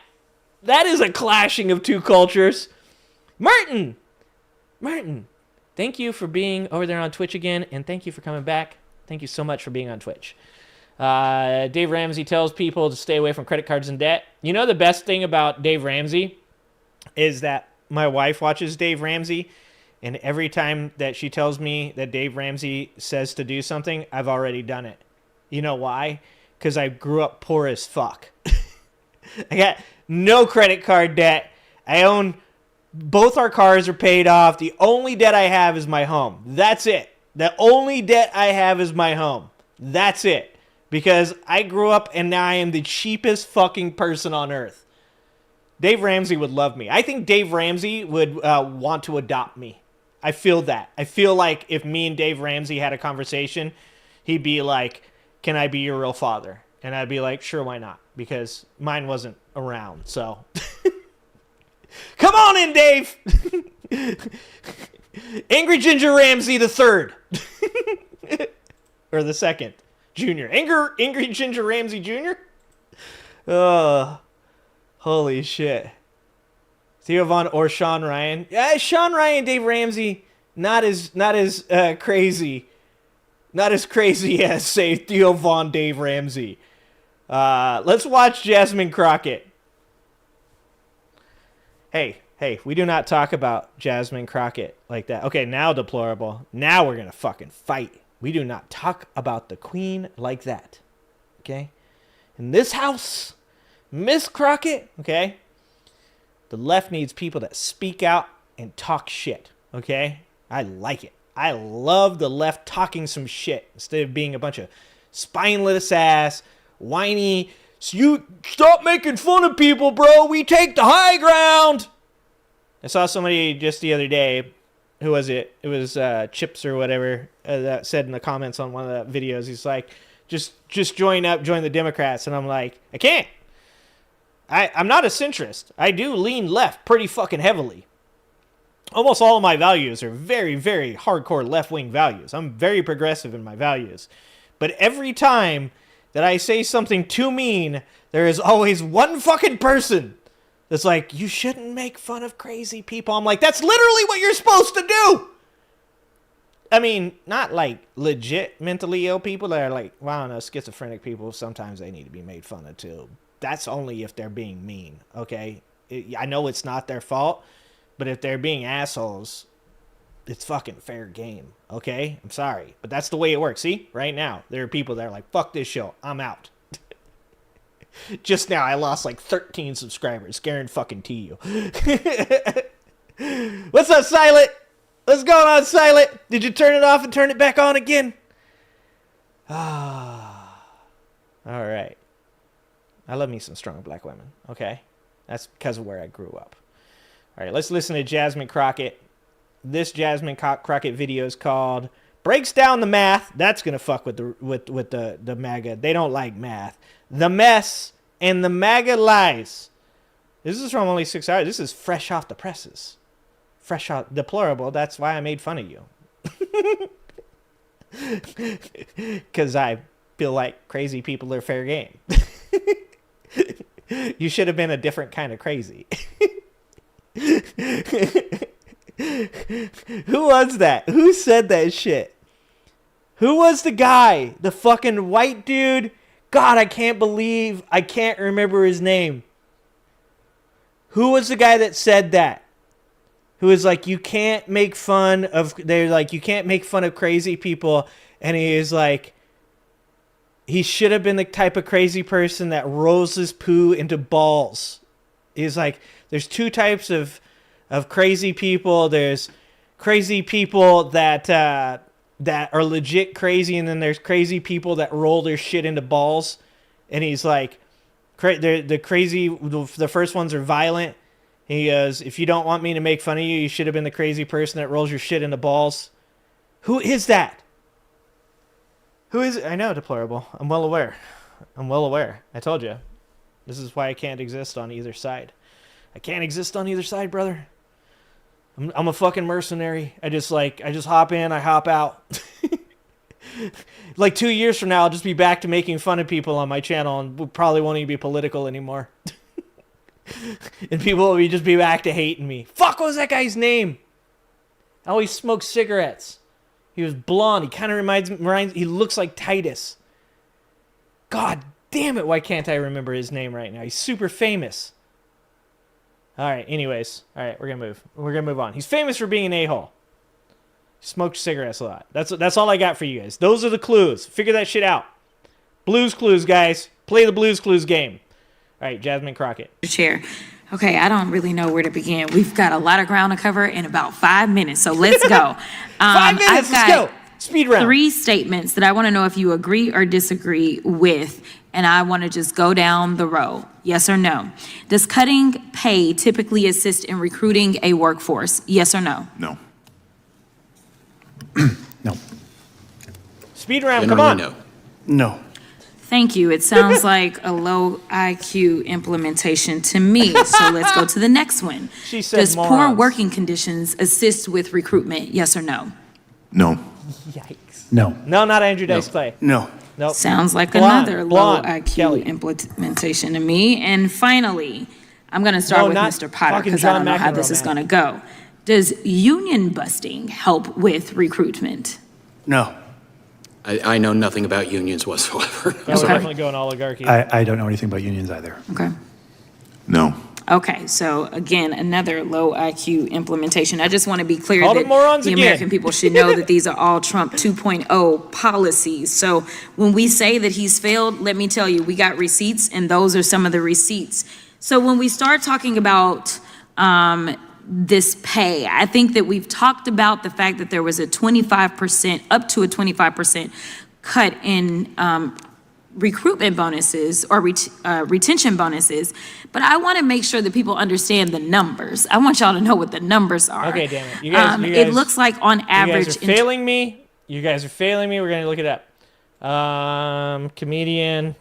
That is a clashing of two cultures. Martin, thank you for being over there on Twitch again, and thank you for coming back. Thank you so much for being on Twitch. Dave Ramsey tells people to stay away from credit cards and debt. You know the best thing about Dave Ramsey is that my wife watches Dave Ramsey, and every time that she tells me that Dave Ramsey says to do something, I've already done it. You know why? Because I grew up poor as fuck. I got no credit card debt. I own... Both our cars are paid off. The only debt I have is my home. That's it. The only debt I have is my home. That's it. Because I grew up and now I am the cheapest fucking person on earth. Dave Ramsey would love me. I think Dave Ramsey would want to adopt me. I feel that. I feel like if me and Dave Ramsey had a conversation, he'd be like, can I be your real father? And I'd be like, sure, why not? Because mine wasn't around, so... Come on in, Dave! Angry Ginger Ramsey the third. Or the second. Junior. Angry Ginger Ramsey Jr.? Holy shit. Theo Von or Sean Ryan. Yeah, Sean Ryan, Dave Ramsey, not as crazy. Not as crazy as, say, Theo Von, Dave Ramsey. Let's watch Jasmine Crockett. Hey, we do not talk about Jasmine Crockett like that. Okay, now deplorable. Now we're going to fucking fight. We do not talk about the queen like that. Okay? In this house, Miss Crockett, okay? The left needs people that speak out and talk shit. Okay? I like it. I love the left talking some shit instead of being a bunch of spineless ass, whiny... So you stop making fun of people, bro. We take the high ground. I saw somebody just the other day. Who was it? It was Chips or whatever that said in the comments on one of the videos. He's like, just join the Democrats. And I'm like, I can't. I'm not a centrist. I do lean left pretty fucking heavily. Almost all of my values are very, very hardcore left-wing values. I'm very progressive in my values. But every time that I say something too mean, there is always one fucking person that's like, you shouldn't make fun of crazy people. I'm like, that's literally what you're supposed to do. I mean, not like legit mentally ill people that are like, well, I don't know, schizophrenic people, sometimes they need to be made fun of too. That's only if they're being mean, okay? I know it's not their fault, but if they're being assholes, it's fucking fair game, okay? I'm sorry, but that's the way it works. See, right now, there are people that are like, fuck this show, I'm out. Just now, I lost like 13 subscribers. Guarantee you. What's up, Silent? What's going on, Silent? Did you turn it off and turn it back on again? Ah. All right. I love me some strong black women, okay? That's because of where I grew up. All right, let's listen to Jasmine Crockett. This Jasmine Crockett video is called Breaks Down the Math. That's going to fuck with the MAGA. They don't like math. The Mess and the MAGA Lies. This is from only 6 hours. This is fresh off the presses. Fresh off, deplorable. That's why I made fun of you. Because I feel like crazy people are fair game. You should have been a different kind of crazy. Who was that? Who said that shit? Who was the guy? The fucking white dude? God, I can't remember his name. Who was the guy that said that? Who was like, you can't make fun of crazy people. And he is like, he should have been the type of crazy person that rolls his poo into balls. He's like, there's two types of crazy people. There's crazy people that are legit crazy, and then there's crazy people that roll their shit into balls. And he's like, the first ones are violent. He goes, if you don't want me to make fun of you, you should have been the crazy person that rolls your shit into balls. Who is that? Who is it? I know, deplorable. I'm well aware. I told you. This is why I can't exist on either side. I can't exist on either side, brother. I'm a fucking mercenary. I just hop in, I hop out. Like 2 years from now, I'll just be back to making fun of people on my channel, and we probably won't even be political anymore. And people will just be back to hating me. Fuck, what was that guy's name? I always smoked cigarettes. He was blonde. He kind of reminds. He looks like Titus. God damn it! Why can't I remember his name right now? He's super famous. All right. Anyways, all right. We're gonna move on. He's famous for being an a-hole. He smoked cigarettes a lot. That's all I got for you guys. Those are the clues. Figure that shit out. Blues Clues, guys. Play the Blues Clues game. All right, Jasmine Crockett. Chair. Okay, I don't really know where to begin. We've got a lot of ground to cover in about 5 minutes, so let's go. 5 minutes, let's go. Speed round. 3 statements that I want to know if you agree or disagree with, and I want to just go down the row. Yes or no? Does cutting pay typically assist in recruiting a workforce? Yes or no? No. No. Speed round, come on. No. No. Thank you. It sounds like a low IQ implementation to me. So let's go to the next one. She said Does poor morons. working conditions assist with recruitment? Yes or no? No. Yikes. No. No, not Andrew Dice Clay. No. Nope. Sounds like Blonde, another blonde, low IQ Kelly. implementation to me. And finally, I'm going to start No, with not Mr. Potter fucking because I John don't know how this McEnroe, is man. going to go. Does union busting help with recruitment? No. I know nothing about unions whatsoever. That was definitely going oligarchy. I don't know anything about unions either. Okay. No. Okay, so again, another low IQ implementation. I just want to be clear Call that them morons the again. American people should know that these are all Trump 2.0 policies. So when we say that he's failed, let me tell you, we got receipts, and those are some of the receipts. So when we start talking about this pay, I think that we've talked about the fact that there was a 25%, up to a 25% cut in recruitment bonuses or retention bonuses, but I want to make sure that people understand the numbers. I want y'all to know what the numbers are. Okay, damn it. You guys, it looks like on average. You guys are failing me. You guys are failing me. We're going to look it up. Comedian.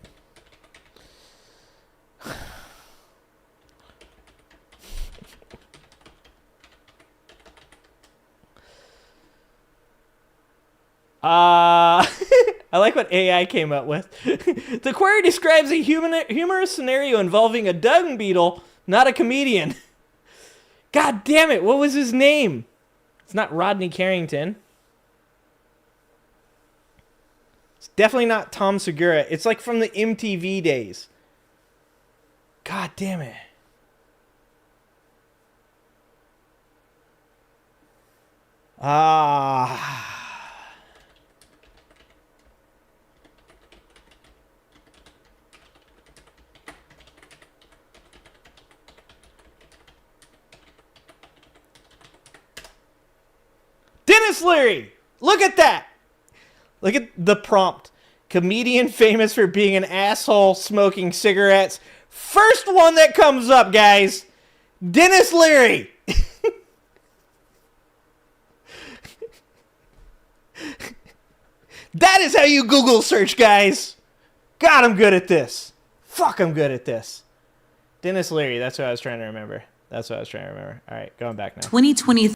I like what AI came up with. The query describes a humorous scenario involving a dung beetle, not a comedian. God damn it, what was his name? It's not Rodney Carrington. It's definitely not Tom Segura. It's like from the MTV days. God damn it. Dennis Leary. Look at that. Look at the prompt. Comedian famous for being an asshole smoking cigarettes. First one that comes up, guys. Dennis Leary. That is how you Google search, guys. God, I'm good at this. Fuck, I'm good at this. Dennis Leary, that's what I was trying to remember. All right, going back now. 2020,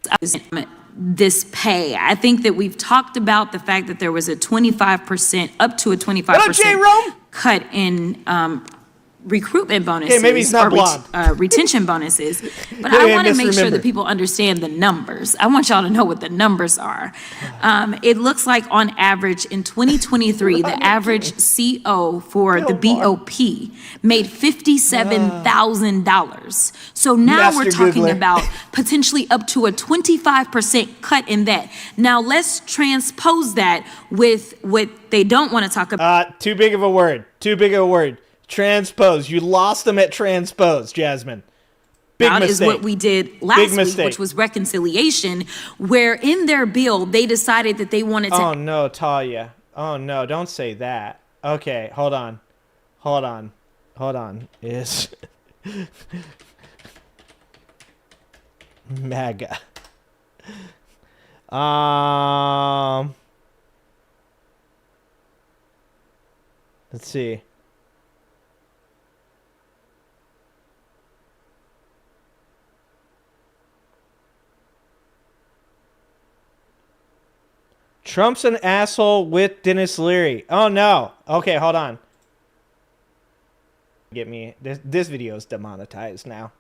this pay. I think that we've talked about the fact that there was a 25%, up to a 25% cut in recruitment bonuses. Okay, maybe he's not blonde. Retention bonuses. But I want to make sure that people understand the numbers. I want y'all to know what the numbers are. It looks like on average in 2023, the average CO for the BOP made $57,000. So now we're talking about potentially up to a 25% cut in that. Now let's transpose that with what they don't want to talk about. Too big of a word. Transpose. You lost them at transpose, Jasmine. Big mistake. Is what we did last week, which was reconciliation, where in their bill, they decided that they wanted to... Oh, no, Talia. Oh, no, don't say that. Okay, hold on. Is... MAGA. Let's see. Trump's an asshole with Dennis Leary. Oh, no. Okay, hold on. Get me. This video is demonetized now.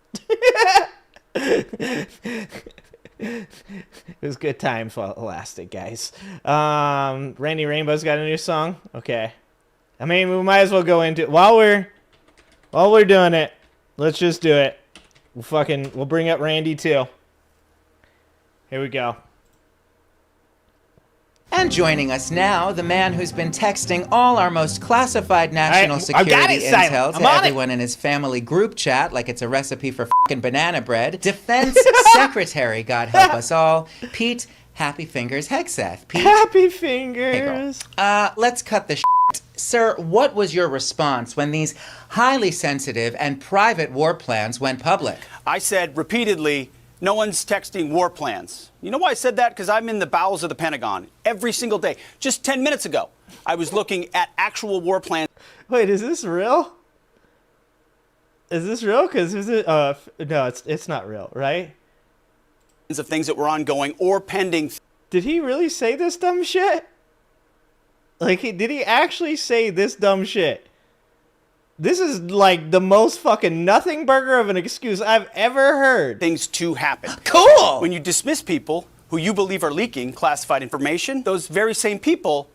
It was good times while it lasted, guys. Randy Rainbow's got a new song. Okay. I mean, we might as well go into it. While we're doing it, let's just do it. We'll bring up Randy, too. Here we go. And joining us now, the man who's been texting all our most classified national security intel to everyone in his family group chat like it's a recipe for f***ing banana bread. Defense Secretary, God help us all, Pete Happy Fingers Hegseth. Pete? Happy Fingers. Hey, let's cut the shit. Sir, what was your response when these highly sensitive and private war plans went public? I said repeatedly, no one's texting war plans. You know why I said that? Because I'm in the bowels of the Pentagon every single day. Just 10 minutes ago, I was looking at actual war plans. Wait, is this real? Is this real? Because no, it's not real, right? Of things that were ongoing or pending. Did he really say this dumb shit? Like, did he actually say this dumb shit? This is like the most fucking nothing burger of an excuse I've ever heard. Things to happen. Cool! When you dismiss people who you believe are leaking classified information, those very same people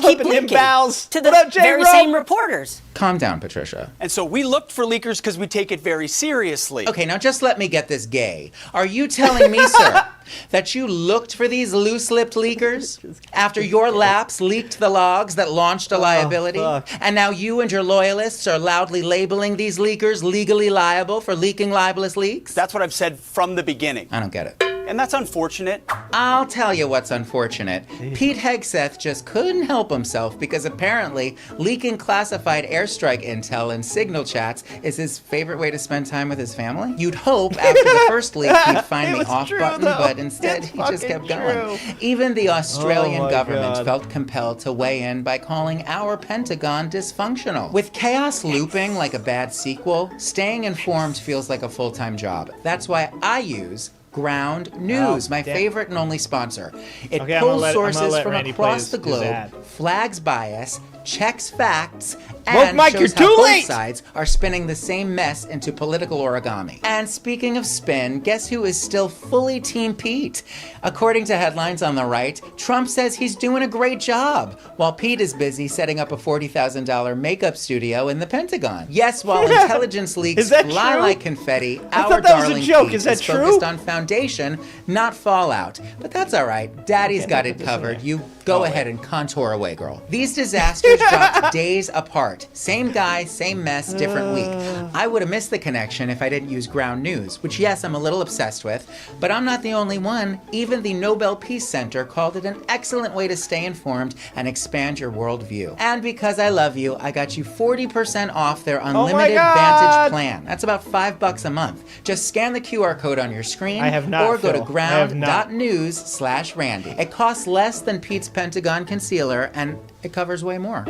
keep leaking to the very same reporters. Calm down, Patricia. And so we looked for leakers because we take it very seriously. Okay, now just let me get this gay. Are you telling me, sir, that you looked for these loose-lipped leakers after your laps leaked the logs that launched a liability? And now you and your loyalists are loudly labeling these leakers legally liable for leaking libelous leaks? That's what I've said from the beginning. I don't get it. And that's unfortunate. I'll tell you what's unfortunate. Pete Hegseth just couldn't help himself because apparently leaking classified airstrike intel and signal chats is his favorite way to spend time with his family. You'd hope after the first leak he'd find the off button, but instead he just kept going. Even the Australian government felt compelled to weigh in by calling our Pentagon dysfunctional. With chaos looping like a bad sequel, staying informed feels like a full-time job. That's why I use Ground News, my favorite and only sponsor. It pulls sources from across the globe, flags bias, checks facts, and shows how both sides are spinning the same mess into political origami. And speaking of spin, guess who is still fully Team Pete? According to headlines on the right, Trump says he's doing a great job, while Pete is busy setting up a $40,000 makeup studio in the Pentagon. Yes, while intelligence leaks fly like confetti, our darling Pete is focused on foundation, not fallout. But that's all right. Daddy's got it covered. You Go ahead and contour away, girl. These disasters dropped days apart. Same guy, same mess, different week. I would have missed the connection if I didn't use ground news, which yes, I'm a little obsessed with, but I'm not the only one. Even the Nobel Peace Center called it an excellent way to stay informed and expand your worldview. And because I love you, I got you 40% off their unlimited Vantage plan. That's about $5 a month. Just scan the QR code on your screen or go to ground.news/Randy. It costs less than Pete's Pentagon Concealer, and it covers way more.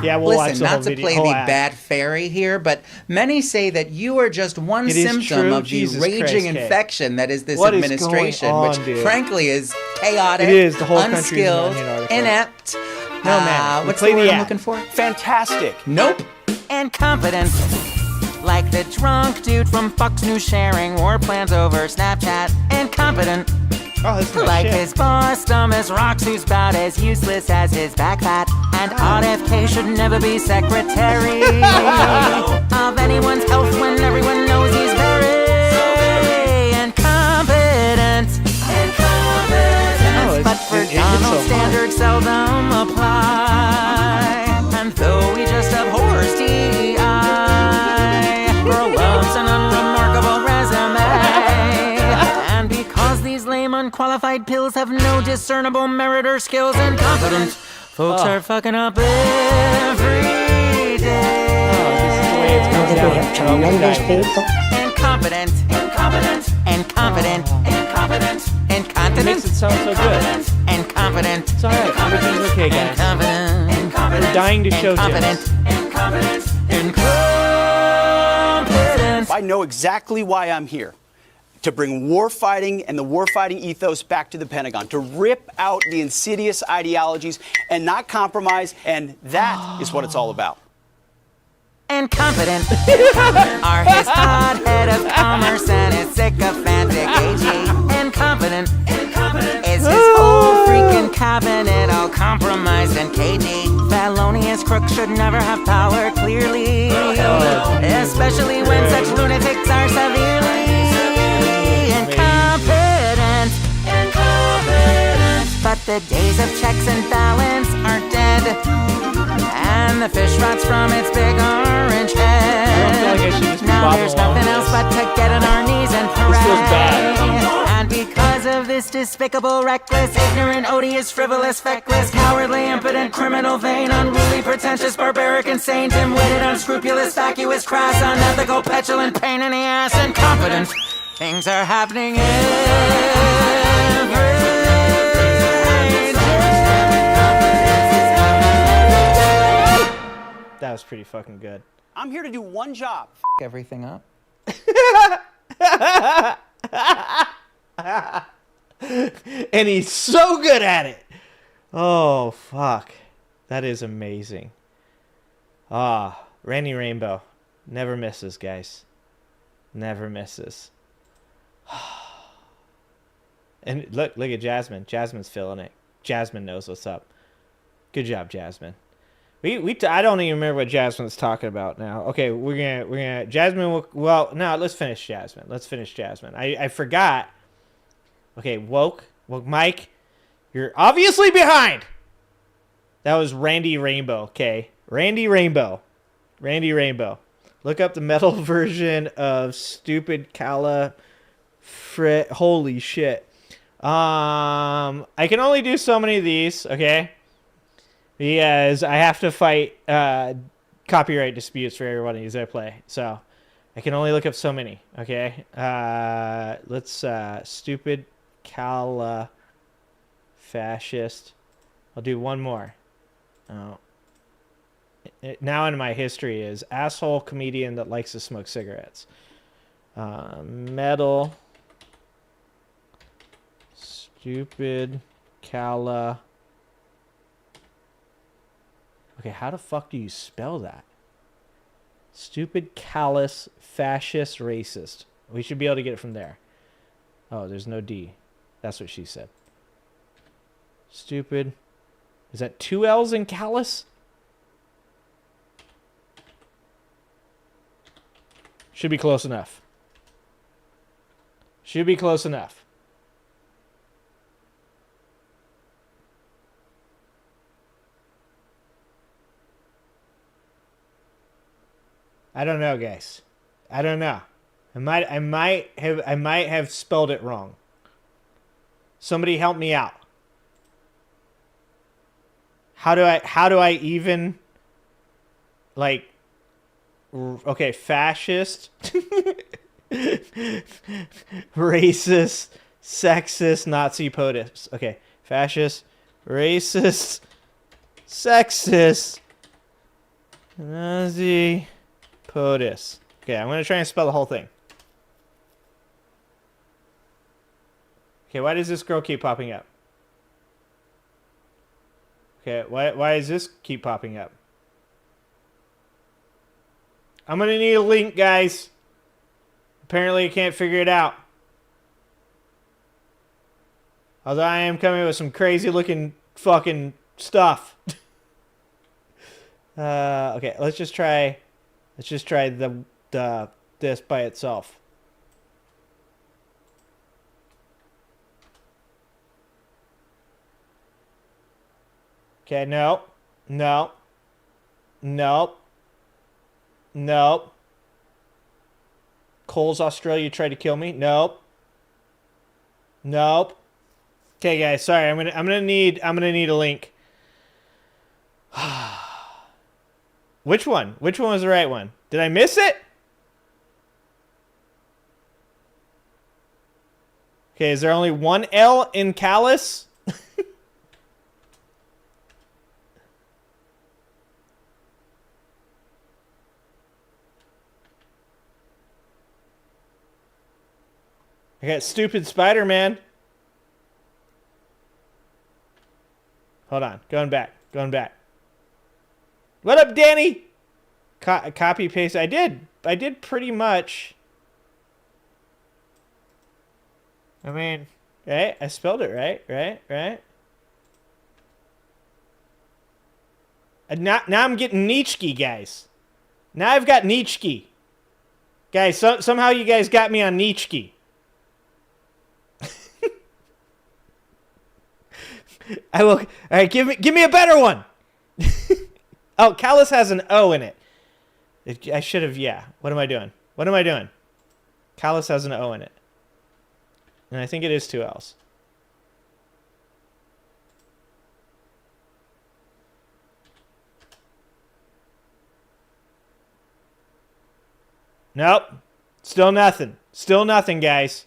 Yeah, we'll watch Listen, the whole not to video. play the bad fairy here, but many say that you are just one symptom of the raging infection that is this administration, which frankly is chaotic, unskilled, inept. No, man. What's the word I'm looking for? Fantastic. Nope. Incompetent. Like the drunk dude from Fox News sharing war plans over Snapchat. Incompetent. Oh, that's like his boss, dumb as rocks, who's about as useless as his back fat. And RFK should never be secretary of anyone's health when everyone knows he's very incompetent. But for Donald, standards seldom apply. And though he just abhors DEI, prolongs an unremarkable resume. And because these lame, unqualified pills have no discernible merit or skills, incompetent folks are fucking up every day. We have tremendous people. Incompetent, incompetent, incompetent, incompetent, incontinent. It makes it sound so good. Incompetent. It's alright. Everything's okay, guys. Incompetent. Incompetent. We're dying to show Incompetent. this. Incompetent. Incompetent. I know exactly why I'm here. To bring war fighting and the war fighting ethos back to the Pentagon, to rip out the insidious ideologies and not compromise, and that is what it's all about. Incompetent are his hot head of commerce and his sycophantic AG. Incompetent is his whole freaking cabinet, all compromised and cagey. Felonious crooks should never have power, clearly, especially when such lunatics are severely incompetent. But the days of checks and balance are dead, and the fish rots from its big orange head. Now there's nothing else but to get on our knees and pray. And because of this despicable, reckless, ignorant, odious, frivolous, feckless, cowardly, impotent, criminal, vain, unruly, pretentious, barbaric, insane, dim-witted, unscrupulous, vacuous, crass, unethical, petulant, pain in the ass, incompetent, things are happening every day. That was pretty fucking good. I'm here to do one job. Everything up. And he's so good at it. Oh, fuck. That is amazing. Randy Rainbow. Never misses, guys. Never misses. And look at Jasmine. Jasmine's feeling it. Jasmine knows what's up. Good job, Jasmine. I don't even remember what Jasmine's talking about now. Okay, we're gonna Jasmine. No, let's finish Jasmine. I forgot. Okay, woke Mike, you're obviously behind. That was Randy Rainbow. Okay, Randy Rainbow. Look up the metal version of Stupid Cala. Holy shit. I can only do so many of these. Okay. Because I have to fight copyright disputes for every one of these I play. So I can only look up so many, okay? Let's Stupid Cala Fascist. I'll do one more. Now in my history is asshole comedian that likes to smoke cigarettes. Metal Stupid Cala. Okay, how the fuck do you spell that? Stupid, callous, fascist, racist. We should be able to get it from there. Oh, there's no D. That's what she said. Stupid. Is that 2 L's in callous? Should be close enough. I don't know, guys. I don't know. I might have spelled it wrong. Somebody help me out. How do I even, like, okay, fascist, racist, sexist, Nazi, POTUS. Okay, fascist, racist, sexist, Nazi, POTUS. Okay, I'm going to try and spell the whole thing. Okay, why does this girl keep popping up? Okay, why does this keep popping up? I'm going to need a link, guys. Apparently I can't figure it out. Although I am coming with some crazy looking fucking stuff. Okay, let's just try this by itself. Okay, no. Coles Australia tried to kill me. Nope. Okay, guys, sorry. I'm gonna need a link. Which one? Which one was the right one? Did I miss it? Okay, is there only one L in callous? I got stupid Spider-Man. Hold on. Going back. What up, Danny? Copy paste. I did pretty much. I mean, right? I spelled it right. And now I'm getting Nietzsche, guys. Now I've got Nietzsche. Guys, somehow you guys got me on Nietzsche. I will. All right, give me a better one. Oh, callous has an O in it. I should have. Yeah. What am I doing? Callous has an O in it, and I think it is 2 L's. Nope. Still nothing, guys.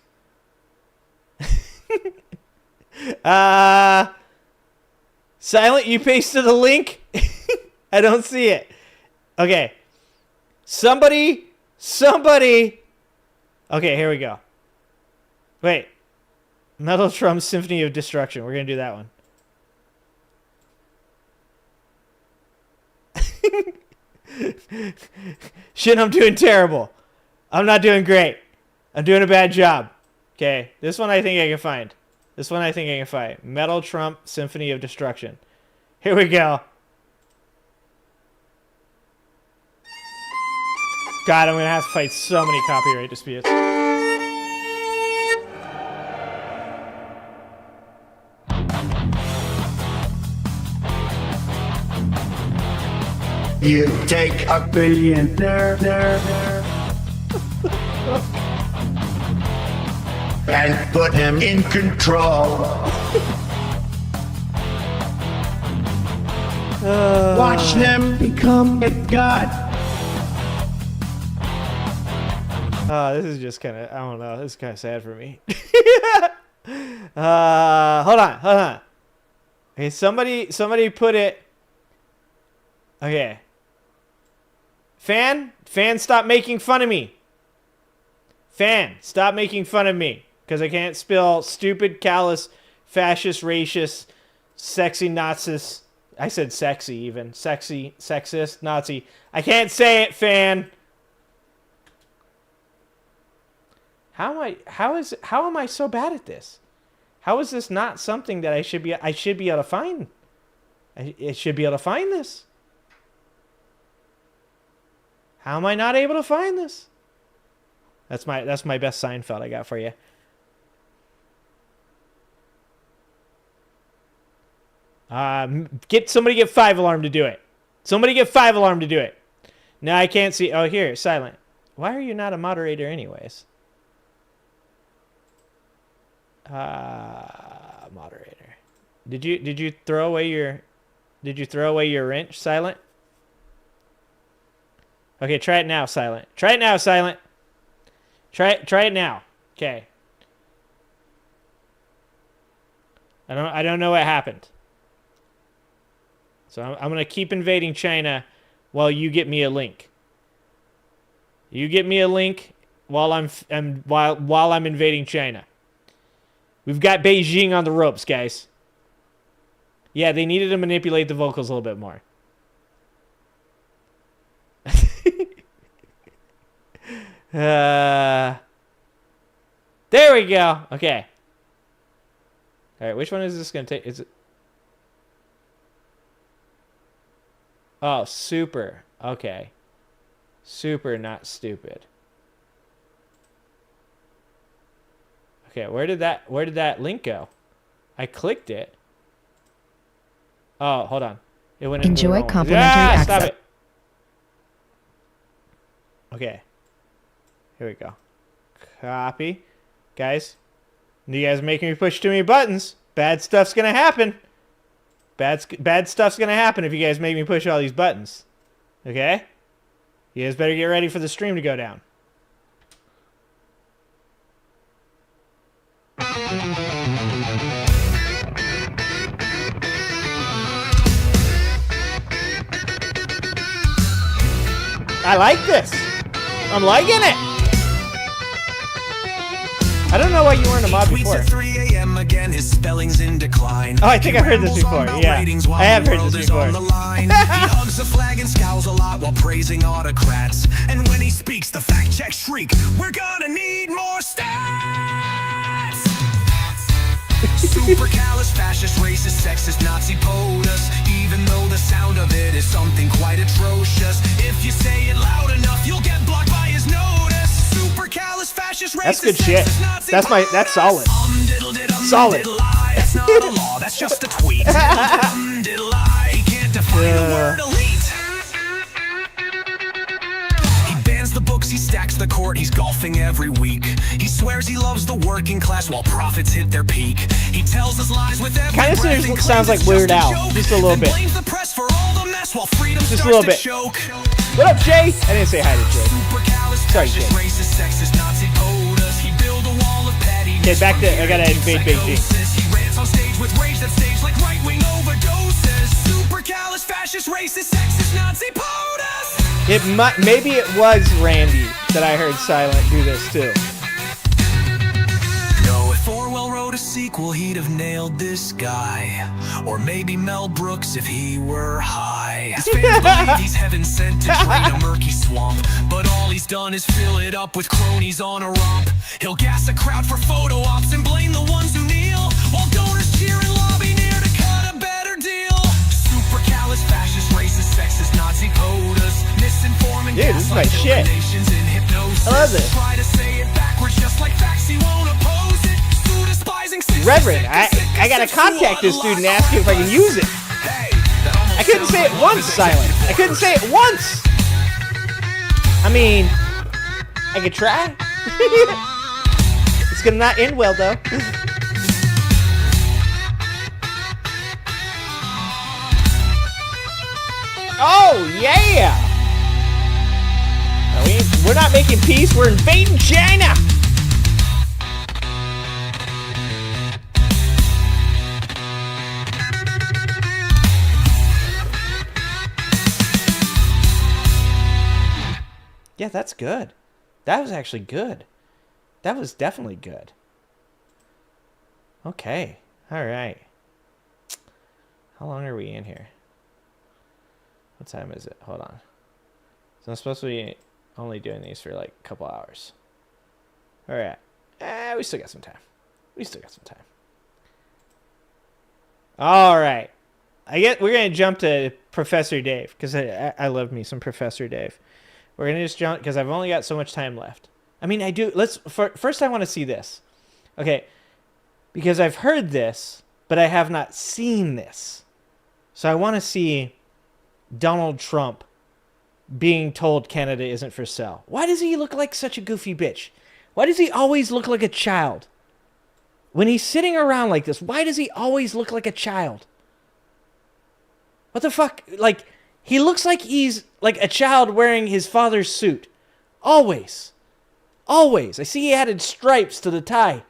Silent, you pasted a link? I don't see it. Okay. Somebody. Okay, here we go. Wait. Metal Trump Symphony of Destruction. We're going to do that one. Shit, I'm doing terrible. I'm not doing great. I'm doing a bad job. Okay, this one I think I can find. Metal Trump Symphony of Destruction. Here we go. God, I'm going to have to fight so many copyright disputes. You take a billionaire and put him in control. Watch him become a god. This is just kind of, I don't know, this is kind of sad for me. Hold on. Okay, somebody put it. Okay. Fan, stop making fun of me. Stop making fun of me. Because I can't spell stupid, callous, fascist, racist, sexy, Nazis. I said sexy even. Sexy, sexist, Nazi. I can't say it, fan. How am I so bad at this? How is this not something that I should be able to find? I should be able to find this. How am I not able to find this? That's my best Seinfeld I got for you. Get 5 Alarm to do it. Somebody get 5 Alarm to do it. No, I can't see. Oh, here, silent. Why are you not a moderator anyways? Moderator. Did you throw away your wrench, silent? Okay, try it now, silent. Try it now, silent. Try it now. Okay. I don't know what happened. So I'm going to keep invading China while you get me a link. You get me a link while I'm invading China. We've got Beijing on the ropes, guys. Yeah, they needed to manipulate the vocals a little bit more. There we go. Okay. All right, which one is this going to take? Is it? Oh, super. Okay. Super, not stupid. Okay, where did that link go? I clicked it. Oh, hold on. It went into the Enjoy wrong one. complimentary access. Stop it. Okay. Here we go. Copy. Guys, you guys are making me push too many buttons. Bad stuff's going to happen. Bad stuff's going to happen if you guys make me push all these buttons. Okay? You guys better get ready for the stream to go down. I like this. I'm liking it. I don't know why you weren't a mod before. His spelling's in decline. Oh, I think I've heard this before. Yeah, I have heard this before. He hugs the flag and scowls a lot while praising autocrats. And when he speaks, the fact checks shriek, "We're gonna need more stats!" Supercalifragistic, racist, sexist, Nazi POTUS. Even though the sound of it is something quite atrocious. If you say it loud enough, you'll get blocked by his notice. Supercalifragistic, racist, that's good shit. Sexist, That's solid. Solid. That's not a law, that's just a tweet. He can't define the word elite. He bans the books, he stacks the court, he's golfing every week. He swears he loves the working class while profits hit their peak. He tells us lies with every kind of sounds like Weird Al, just a little bit. Blames the press for all the mess while freedom just a little bit. What up, Jay? I didn't say hi to Jay. Sorry, Jay. Racist, sexist, Nazi POTUS. He built a wall of pettiness. Okay, back to I gotta invade Beijing. He rants on stage with rage that stage like right-wing overdoses. Supercalifragistic, racist, sexist, Nazi POTUS. Maybe it was Randy that I heard Silent do this too. No, if Orwell wrote a sequel, he'd have nailed this guy. Or maybe Mel Brooks if he were high. His fans believe he's heaven sent to drain a murky swamp. But all he's done is fill it up with cronies on a romp. He'll gas a crowd for photo ops and blame the ones who kneel, while donors cheer and lobby near to cut a better deal. Supercalifragistic, racist, sexist, Nazi POTUS. Misinforming. Dude, this is my shit. I love this. Try to say it backwards just like facts, he won't oppose it. Reverend, I gotta contact this dude and ask him if I can use it. I couldn't say it once, Silent. I couldn't say it once. I mean, I could try. It's gonna not end well, though. Oh, yeah! No, we're not making peace, we're invading China! Yeah, that's good. That was actually good. That was definitely good. Okay. All right. How long are we in here? What time is it? Hold on. So I'm supposed to be only doing these for like a couple hours. All right. We still got some time. All right. We're going to jump to Professor Dave because I love me some Professor Dave. We're going to just jump because I've only got so much time left. I mean, I do. First I want to see this. Okay. Because I've heard this, but I have not seen this. So I want to see Donald Trump being told Canada isn't for sale. Why does he look like such a goofy bitch? Why does he always look like a child? When he's sitting around like this, why does he always look like a child? What the fuck? Like, he looks like he's like a child wearing his father's suit. Always. Always. I see he added stripes to the tie.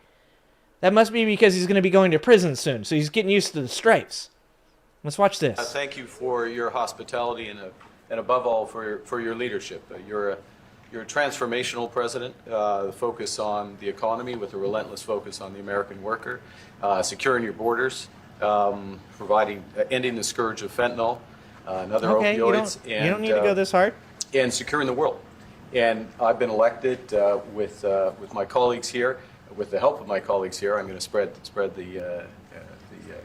That must be because he's going to be going to prison soon, so he's getting used to the stripes. Let's watch this. Thank you for your hospitality and above all for your leadership. You're a transformational president. The focus on the economy with a relentless focus on the American worker, securing your borders, ending the scourge of fentanyl and other opioids. You don't need to go this hard. And securing the world. And I've been elected with my colleagues here, with the help of my colleagues here. I'm going to spread the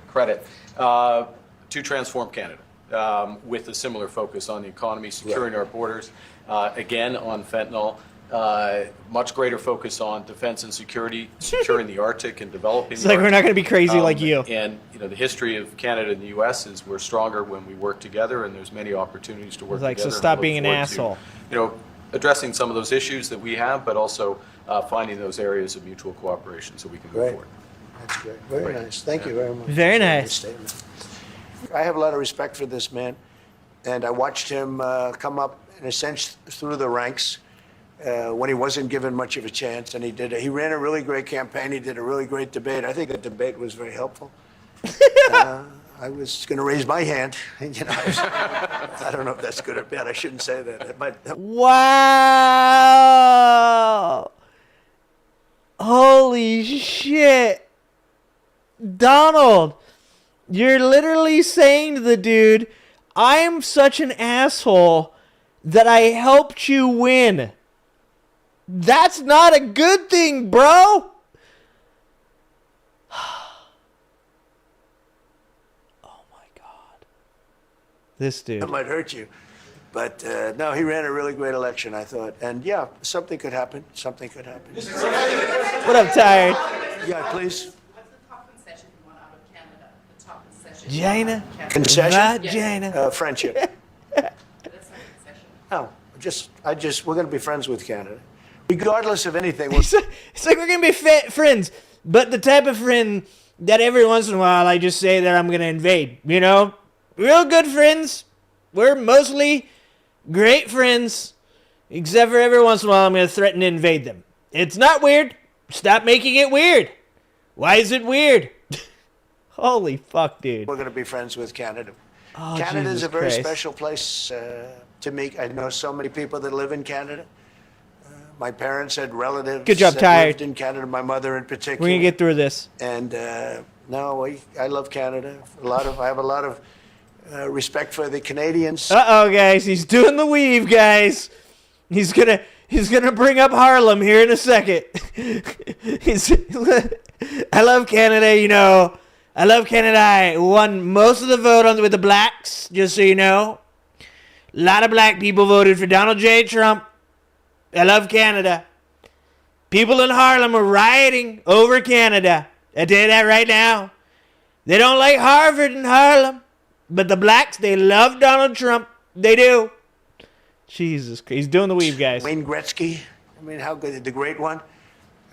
credit to transform Canada with a similar focus on the economy, securing our borders, again on fentanyl, much greater focus on defense and security, securing the Arctic and developing. It's like we're not going to be crazy like you. And the history of Canada and the U.S. is we're stronger when we work together, and there's many opportunities to work together. So stop being an asshole. Addressing some of those issues that we have, but also finding those areas of mutual cooperation so we can move forward. That's great. Very nice. Thank you very much. Very nice. I have a lot of respect for this man, and I watched him come up, in a sense, through the ranks when he wasn't given much of a chance, and he ran a really great campaign. He did a really great debate. I think the debate was very helpful. I was going to raise my hand. I don't know if that's good or bad. I shouldn't say that. But wow! Holy shit! Donald, you're literally saying to the dude, I'm such an asshole that I helped you win. That's not a good thing, bro! This dude. That might hurt you. But no, he ran a really great election, I thought. And yeah, something could happen. Something could happen. What up, Tired? Yeah, please. What's the top concession you want out of Canada? The top concession. Gina? Concession? Vagina. Friendship. That's not a concession. No, we're going to be friends with Canada. Regardless of anything. It's like we're going to be friends, but the type of friend that every once in a while I just say that I'm going to invade, Real good friends. We're mostly great friends, except for every once in a while I'm going to threaten to invade them. It's not weird. Stop making it weird. Why is it weird? Holy fuck, dude. We're going to be friends with Canada. Oh, Canada is Jesus a very Christ. special place to me. I know so many people that live in Canada. My parents had relatives Good job, that Tired. lived in Canada, my mother in particular. We're going to get through this. And no, I love Canada. I have a lot of respect for the Canadians. Uh-oh, guys. He's doing the weave, guys. He's gonna bring up Harlem here in a second. I love Canada, I love Canada. I won most of the vote with the blacks, just so you know. A lot of black people voted for Donald J. Trump. I love Canada. People in Harlem are rioting over Canada. I tell you that right now. They don't like Harvard in Harlem. But the blacks, they love Donald Trump. They do. Jesus Christ. He's doing the weave, guys. Wayne Gretzky, how good, the great one.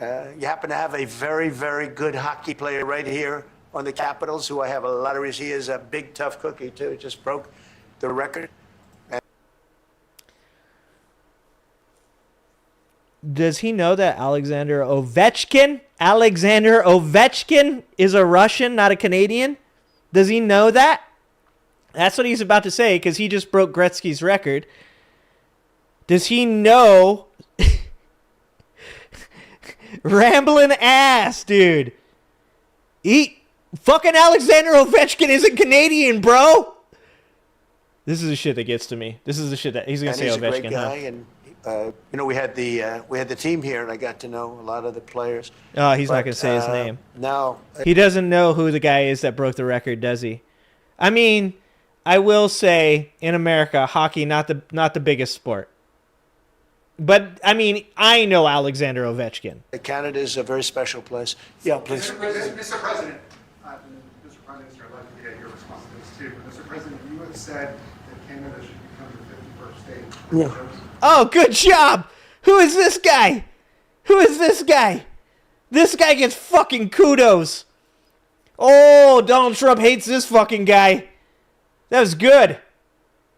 You happen to have a very, very good hockey player right here on the Capitals, who I have a lot of respect. He is a big, tough cookie, too. Just broke the record. Does he know that Alexander Ovechkin is a Russian, not a Canadian? Does he know that? That's what he's about to say, because he just broke Gretzky's record. Does he know? Rambling ass, dude. Fucking Alexander Ovechkin isn't Canadian, bro. This is the shit that gets to me. This is the shit that he's gonna say. He's Ovechkin. a great guy, and we had the team here, and I got to know a lot of the players. Oh, he's not gonna say his name. No, he doesn't know who the guy is that broke the record, does he? I will say, in America, hockey not the biggest sport. But I know Alexander Ovechkin. Canada is a very special place. Yeah, please. Mr. President, Mr. Prime Minister, I'd like to get your response to this too. Mr. President, you have said that Canada should become the 51st state. Yeah. Oh, good job. Who is this guy? Who is this guy? This guy gets fucking kudos. Oh, Donald Trump hates this fucking guy. That was good.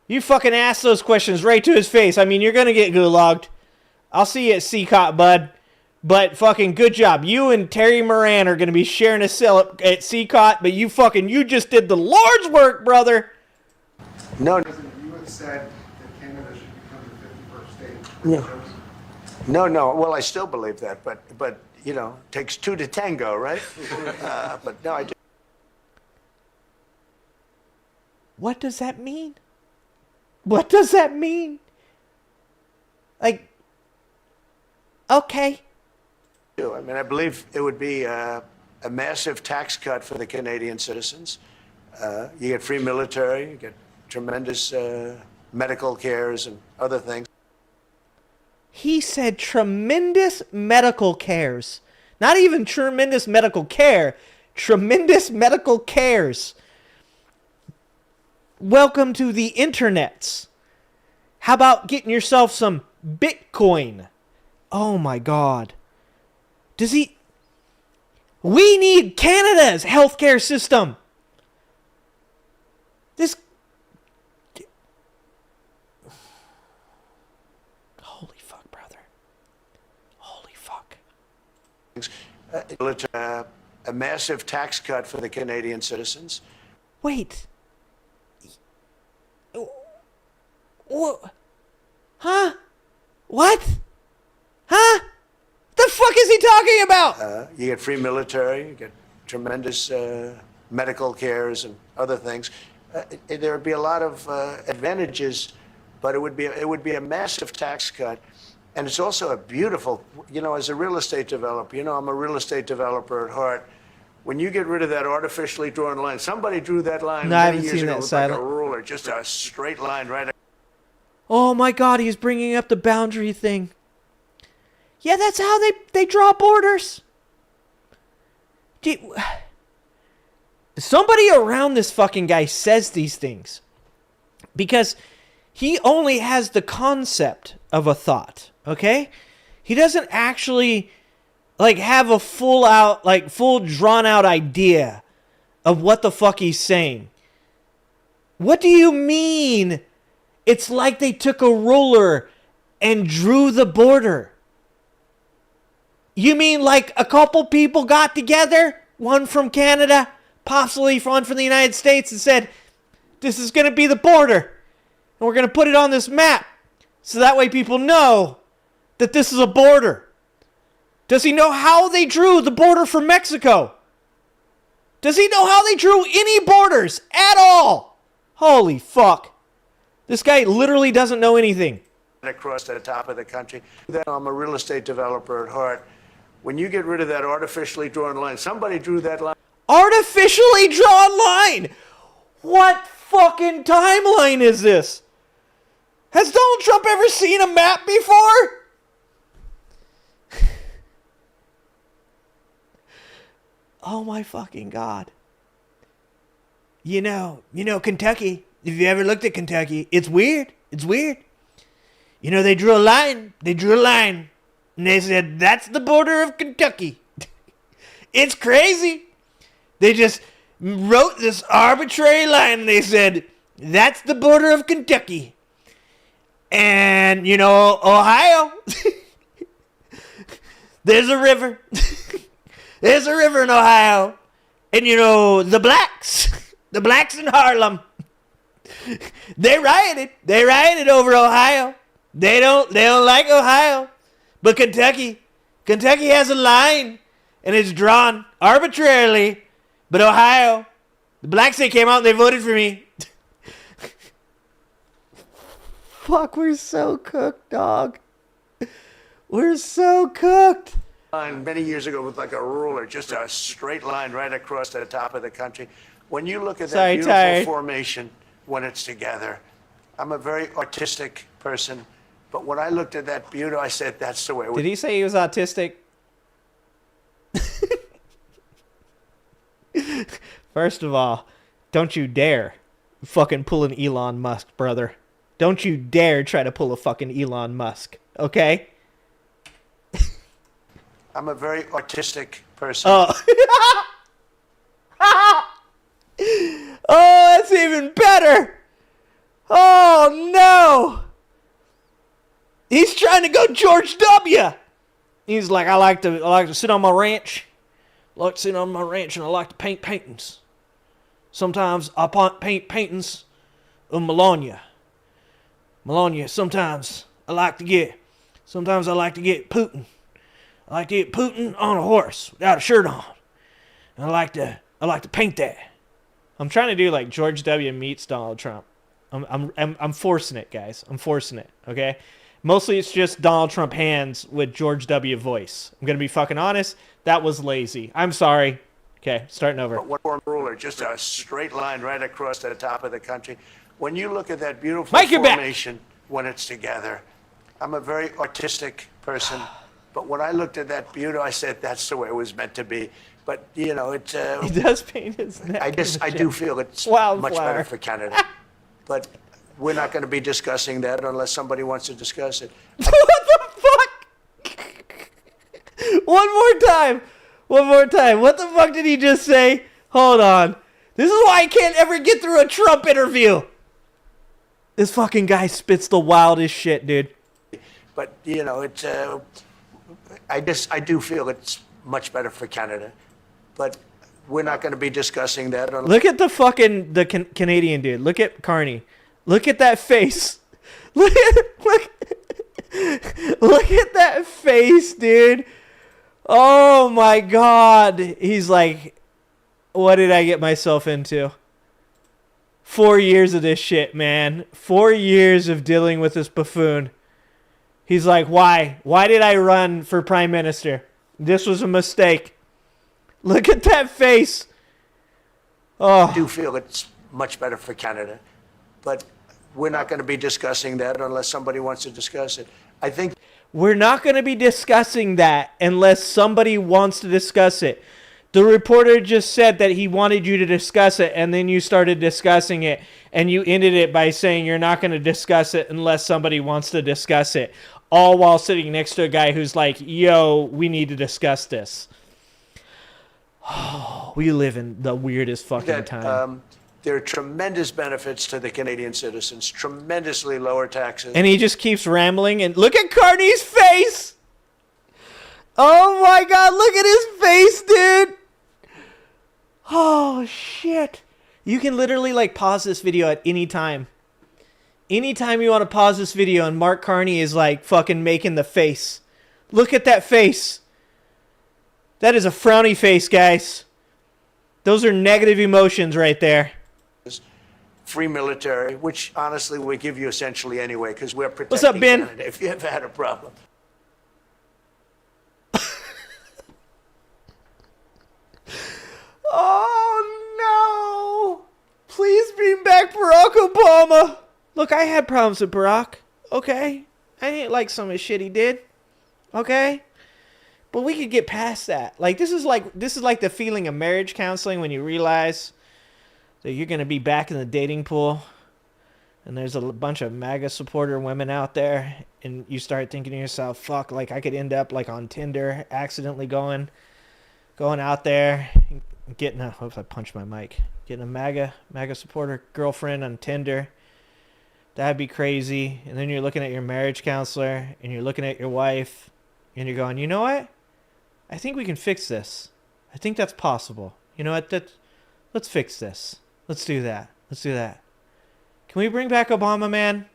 You fucking asked those questions right to his face. I mean, you're going to get gulagged. I'll see you at CCOT, bud. But fucking good job. You and Terry Moran are going to be sharing a cell at CCOT, but you just did the Lord's work, brother. No. You had said that Canada should become the 51st state. Yeah. No. Well, I still believe that, but you know, takes two to tango, right? But no, I do. What does that mean? What does that mean? Like, okay. I mean, I believe it would be a massive tax cut for the Canadian citizens. You get free military, you get tremendous medical cares and other things. He said tremendous medical cares. Not even tremendous medical care. Tremendous medical cares. Welcome to the internets. How about getting yourself some Bitcoin? Oh my God. Does he... We need Canada's healthcare system. This... Holy fuck, brother. Holy fuck. A massive tax cut for the Canadian citizens. Wait. What? Huh? What? Huh? The fuck is he talking about? You get free military, you get tremendous medical cares and other things. There would be a lot of advantages, but it would be a massive tax cut, and it's also a beautiful. You know, as a real estate developer, you know, I'm a real estate developer at heart. When you get rid of that artificially drawn line, somebody drew that line many years ago with like a ruler, just a straight line right. Oh my God, he's bringing up the boundary thing. Yeah, that's how they draw borders. Somebody around this fucking guy says these things because he only has the concept of a thought, okay? He doesn't actually like have a full drawn out idea of what the fuck he's saying. What do you mean? It's like they took a ruler and drew the border. You mean like a couple people got together, one from Canada, possibly one from the United States, and said, this is going to be the border, and we're going to put it on this map, so that way people know that this is a border. Does he know how they drew the border for Mexico? Does he know how they drew any borders at all? Holy fuck. This guy literally doesn't know anything. Across the top of the country. I'm a real estate developer at heart. When you get rid of that artificially drawn line, somebody drew that line. Artificially drawn line? What fucking timeline is this? Has Donald Trump ever seen a map before? Oh my fucking God. You know, Kentucky. If you ever looked at Kentucky, it's weird. It's weird. You know, they drew a line. And they said, that's the border of Kentucky. It's crazy. They just wrote this arbitrary line. And they said, that's the border of Kentucky. And, you know, Ohio. There's a river. There's a river in Ohio. And, you know, the blacks in Harlem. They rioted over Ohio. They don't like Ohio. But Kentucky has a line, and it's drawn arbitrarily. But Ohio, the blacks, they came out and they voted for me. Fuck, we're so cooked, dog. We're so cooked. Many years ago with like a ruler, just a straight line right across the top of the country. When you look at that beautiful formation when it's together, I'm a very artistic person. But when I looked at that beauty, I said, that's the way. Did he say he was autistic? First of all, don't you dare fucking pull an Elon Musk, brother. Don't you dare try to pull a fucking Elon Musk, okay? I'm a very artistic person. Oh. Oh, that's even better. Oh, no. He's trying to go George W. He's like, I like to sit on my ranch. I like to sit on my ranch and I like to paint paintings. Sometimes I paint paintings of Melania. Melania, sometimes I like to get Putin. I like to get Putin on a horse without a shirt on. And I like to paint that. I'm trying to do like George W. meets Donald Trump. I'm forcing it, guys. I'm forcing it, okay? Mostly it's just Donald Trump hands with George W. voice. I'm going to be fucking honest. That was lazy. I'm sorry. Okay, starting over. One ruler, just a straight line right across the top of the country. When you look at that beautiful formation when it's together, I'm a very artistic person. But when I looked at that beauty, I said, that's the way it was meant to be. But, you know, it's... he does paint his neck. I do feel it's much better for Canada. But we're not going to be discussing that unless somebody wants to discuss it. What the fuck? One more time. What the fuck did he just say? Hold on. This is why I can't ever get through a Trump interview. This fucking guy spits the wildest shit, dude. But, you know, it's... I do feel it's much better for Canada. But we're not going to be discussing that. Look at the fucking Canadian dude. Look at Carney. Look at that face. Look at that face, dude. Oh my God. He's like, what did I get myself into? 4 years of this shit, man. 4 years of dealing with this buffoon. He's like, why? Why did I run for prime minister? This was a mistake. Look at that face. Oh. I do feel it's much better for Canada. But we're not going to be discussing that unless somebody wants to discuss it. I think we're not going to be discussing that unless somebody wants to discuss it. The reporter just said that he wanted you to discuss it, and then you started discussing it, and you ended it by saying you're not going to discuss it unless somebody wants to discuss it, all while sitting next to a guy who's like, yo, we need to discuss this. Oh, we live in the weirdest fucking time. There are tremendous benefits to the Canadian citizens, tremendously lower taxes. And he just keeps rambling, and look at Carney's face! Oh my God, look at his face, dude! Oh, shit. You can literally, like, pause this video at any time. Anytime you want to pause this video and Mark Carney is, like, fucking making the face. Look at that face. That is a frowny face, guys. Those are negative emotions right there. Free military, which honestly we give you essentially anyway, because we're protecting What's up, Ben? Canada if you ever had a problem. Oh, no. Please bring back Barack Obama. Look, I had problems with Barack, okay? I didn't like some of the shit he did, okay? But we could get past that. Like, this is like the feeling of marriage counseling when you realize that you're going to be back in the dating pool and there's a bunch of MAGA supporter women out there, and you start thinking to yourself, fuck, like I could end up like on Tinder, accidentally going out there, getting a, oops, I punched my mic, getting a MAGA supporter girlfriend on Tinder. That'd be crazy. And then you're looking at your marriage counselor and you're looking at your wife and you're going, you know what? I think we can fix this. I think that's possible. You know what? Let's fix this. Let's do that. Let's do that. Can we bring back Obama, man?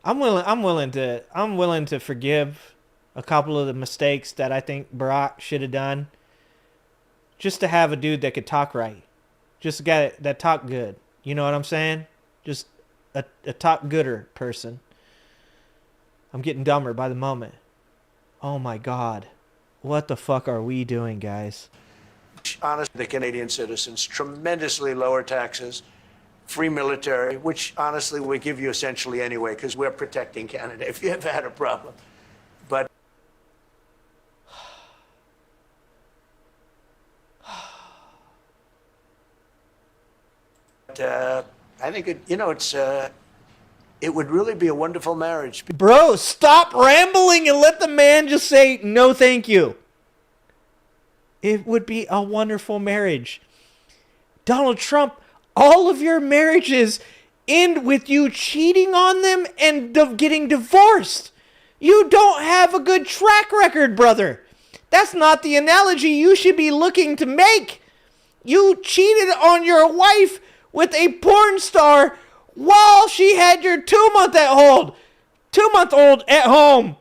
I'm willing to forgive a couple of the mistakes that I think Barack should have done, just to have a dude that could talk right, just a guy that talked good. You know what I'm saying? Just a talk gooder person. I'm getting dumber by the moment. Oh my God. What the fuck are we doing, guys? Honestly, the Canadian citizens, tremendously lower taxes, free military, which honestly we give you essentially anyway, because we're protecting Canada if you ever had a problem. But I think it's it would really be a wonderful marriage. Bro, stop rambling and let the man just say, no, thank you. It would be a wonderful marriage. Donald Trump, all of your marriages end with you cheating on them and getting divorced. You don't have a good track record, brother. That's not the analogy you should be looking to make. You cheated on your wife with a porn star while she had your 2-month-old at home.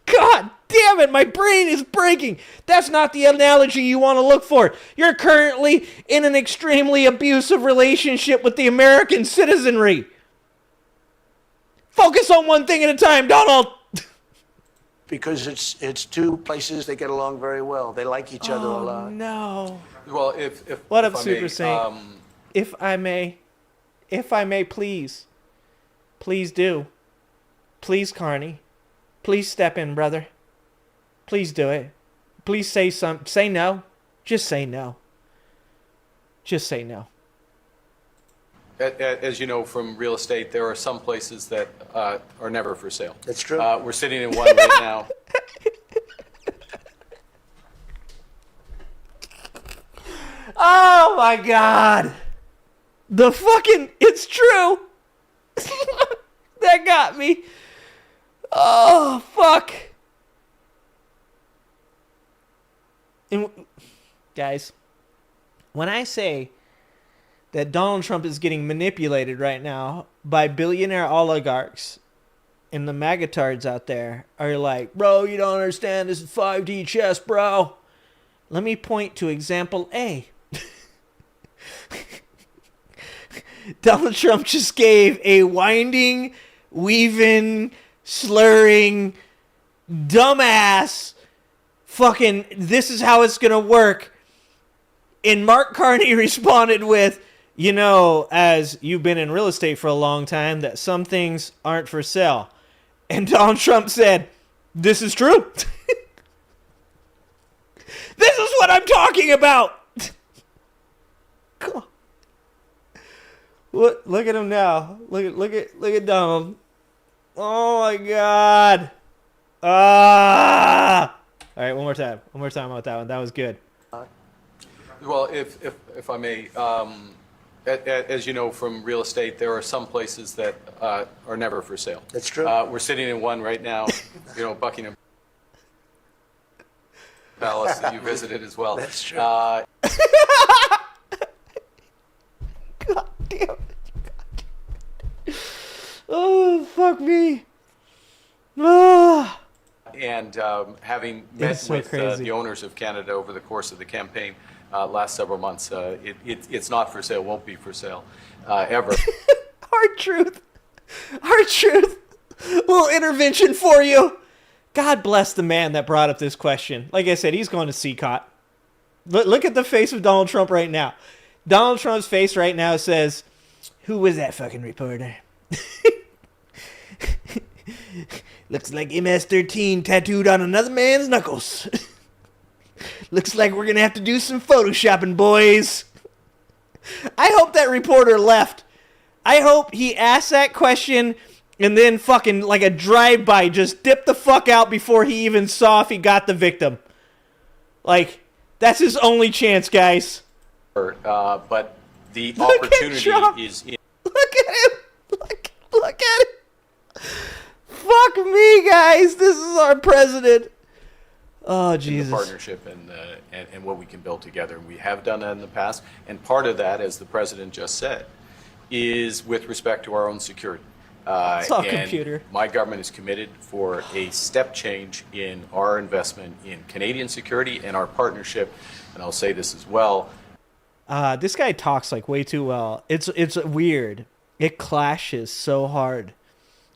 God damn it, my brain is breaking. That's not the analogy you want to look for. You're currently in an extremely abusive relationship with the American citizenry. Focus on one thing at a time, Donald. Because it's two places that get along very well. They like each other a lot. Oh, no. Well, What if up, I Super may, Saint? If I may, please do. Please, Carney. Please step in, brother. Please do it. Please say no. Just say no. Just say no. As you know from real estate, there are some places that are never for sale. That's true. We're sitting in one right now. Oh my God. It's true. That got me. Oh, fuck. And guys, when I say that Donald Trump is getting manipulated right now by billionaire oligarchs and the magatards out there are like, bro, you don't understand. This is 5D chess, bro. Let me point to example A. Donald Trump just gave a winding, weaving, slurring, dumbass fucking, this is how it's going to work. And Mark Carney responded with, you know, as you've been in real estate for a long time, that some things aren't for sale. And Donald Trump said, this is true. This is what I'm talking about. Look at him now. Look at Donald. Oh my God. Ah. All right, one more time about that one. That was good. Well, if I may, as you know from real estate, there are some places that are never for sale. That's true. We're sitting in one right now, you know, Buckingham Palace that you visited as well. That's true. God damn it. Oh, fuck me. Ah. And having met so with crazy. the owners of Canada over the course of the campaign last several months, it's not for sale, won't be for sale ever. Hard truth. Little intervention for you. God bless the man that brought up this question. Like I said, he's going to CCOT. Look at the face of Donald Trump right now. Donald Trump's face right now says, who was that fucking reporter? Looks like MS-13 tattooed on another man's knuckles. Looks like we're going to have to do some photoshopping, boys. I hope that reporter left. I hope he asked that question and then fucking like a drive-by just dipped the fuck out before he even saw if he got the victim. Like, that's his only chance, guys. But the opportunity is in. Look at him. Look at him. Fuck me, guys. This is our president. Oh, Jesus. The partnership and what we can build together. We have done that in the past. And part of that, as the president just said, is with respect to our own security. It's all and computer. My government is committed for a step change in our investment in Canadian security and our partnership. And I'll say this as well. This guy talks like way too well. It's weird. It clashes so hard.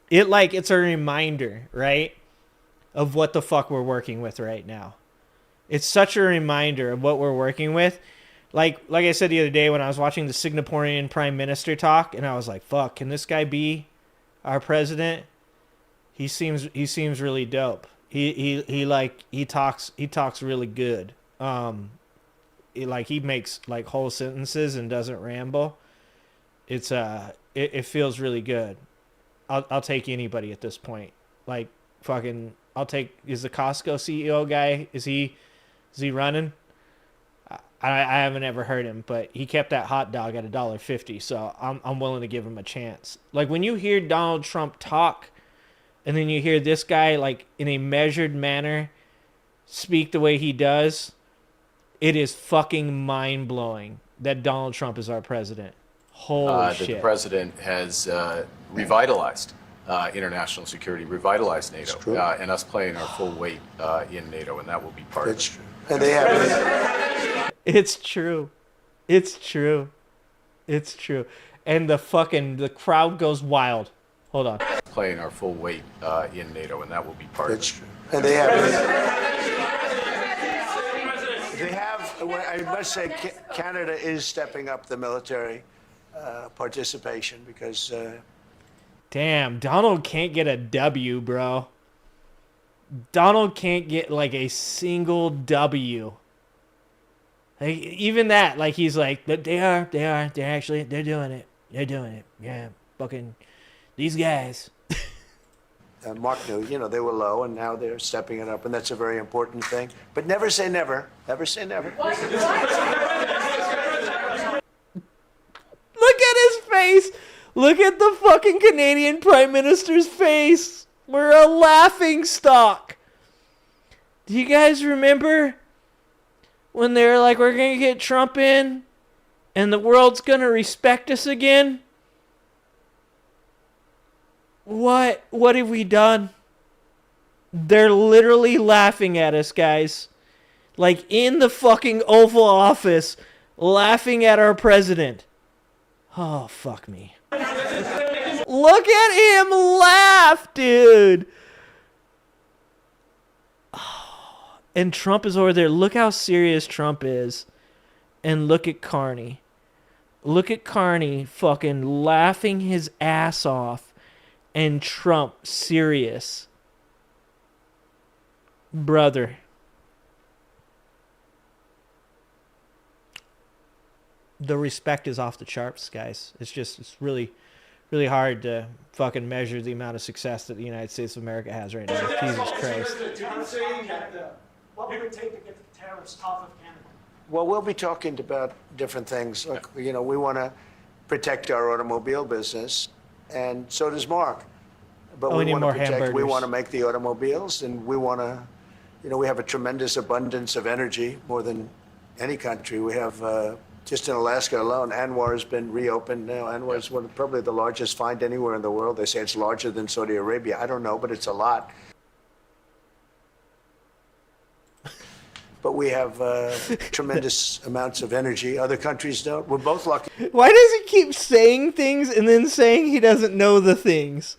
It's a reminder, right, of what the fuck we're working with right now. It's such a reminder of what we're working with. Like I said the other day when I was watching the Singaporean Prime Minister talk, and I was like, fuck, can this guy be our president? He seems really dope. He talks really good. He makes like whole sentences and doesn't ramble. It feels really good. I'll take anybody at this point. Like fucking, is the Costco CEO guy? Is he running? I haven't ever heard him, but he kept that hot dog at $1.50, so I'm willing to give him a chance. Like when you hear Donald Trump talk, and then you hear this guy like in a measured manner speak the way he does, it is fucking mind blowing that Donald Trump is our president. Holy shit! That the president has revitalized international security, revitalized NATO, and us playing our full weight in NATO, and that will be part of it. And they have. It's true. It's true. It's true. And the crowd goes wild. Hold on. Playing our full weight in NATO, and that will be part of it. And they have. They have. I must say, Canada is stepping up the military participation because. Damn, Donald can't get a W, bro. Donald can't get like a single W. Like, even that, like he's like, they're doing it. They're doing it. Yeah, fucking these guys. Mark knew, they were low, and now they're stepping it up, and that's a very important thing. But never say never. Never say never. Look at his face. Look at the fucking Canadian Prime Minister's face. We're a laughing stock. Do you guys remember when they were like, we're going to get Trump in and the world's going to respect us again? What have we done? They're literally laughing at us, guys. Like in the fucking Oval Office, laughing at our president. Oh, fuck me. Look at him laugh, dude. Oh, and Trump is over there. Look how serious Trump is. And look at Carney. Look at Carney fucking laughing his ass off. And Trump serious. Brother. The respect is off the charts, guys. It's really hard to fucking measure the amount of success that the United States of America has right now. Jesus Christ. What would it take to get the tariffs off of Canada? Well, we'll be talking about different things. Like, we want to protect our automobile business, and so does Mark. But we want to protect. We want to make the automobiles, and we want to. We have a tremendous abundance of energy, more than any country. We have. Just in Alaska alone, Anwar has been reopened now. Anwar is probably the largest find anywhere in the world. They say it's larger than Saudi Arabia. I don't know, but it's a lot. But we have tremendous amounts of energy. Other countries don't. We're both lucky. Why does he keep saying things and then saying he doesn't know the things?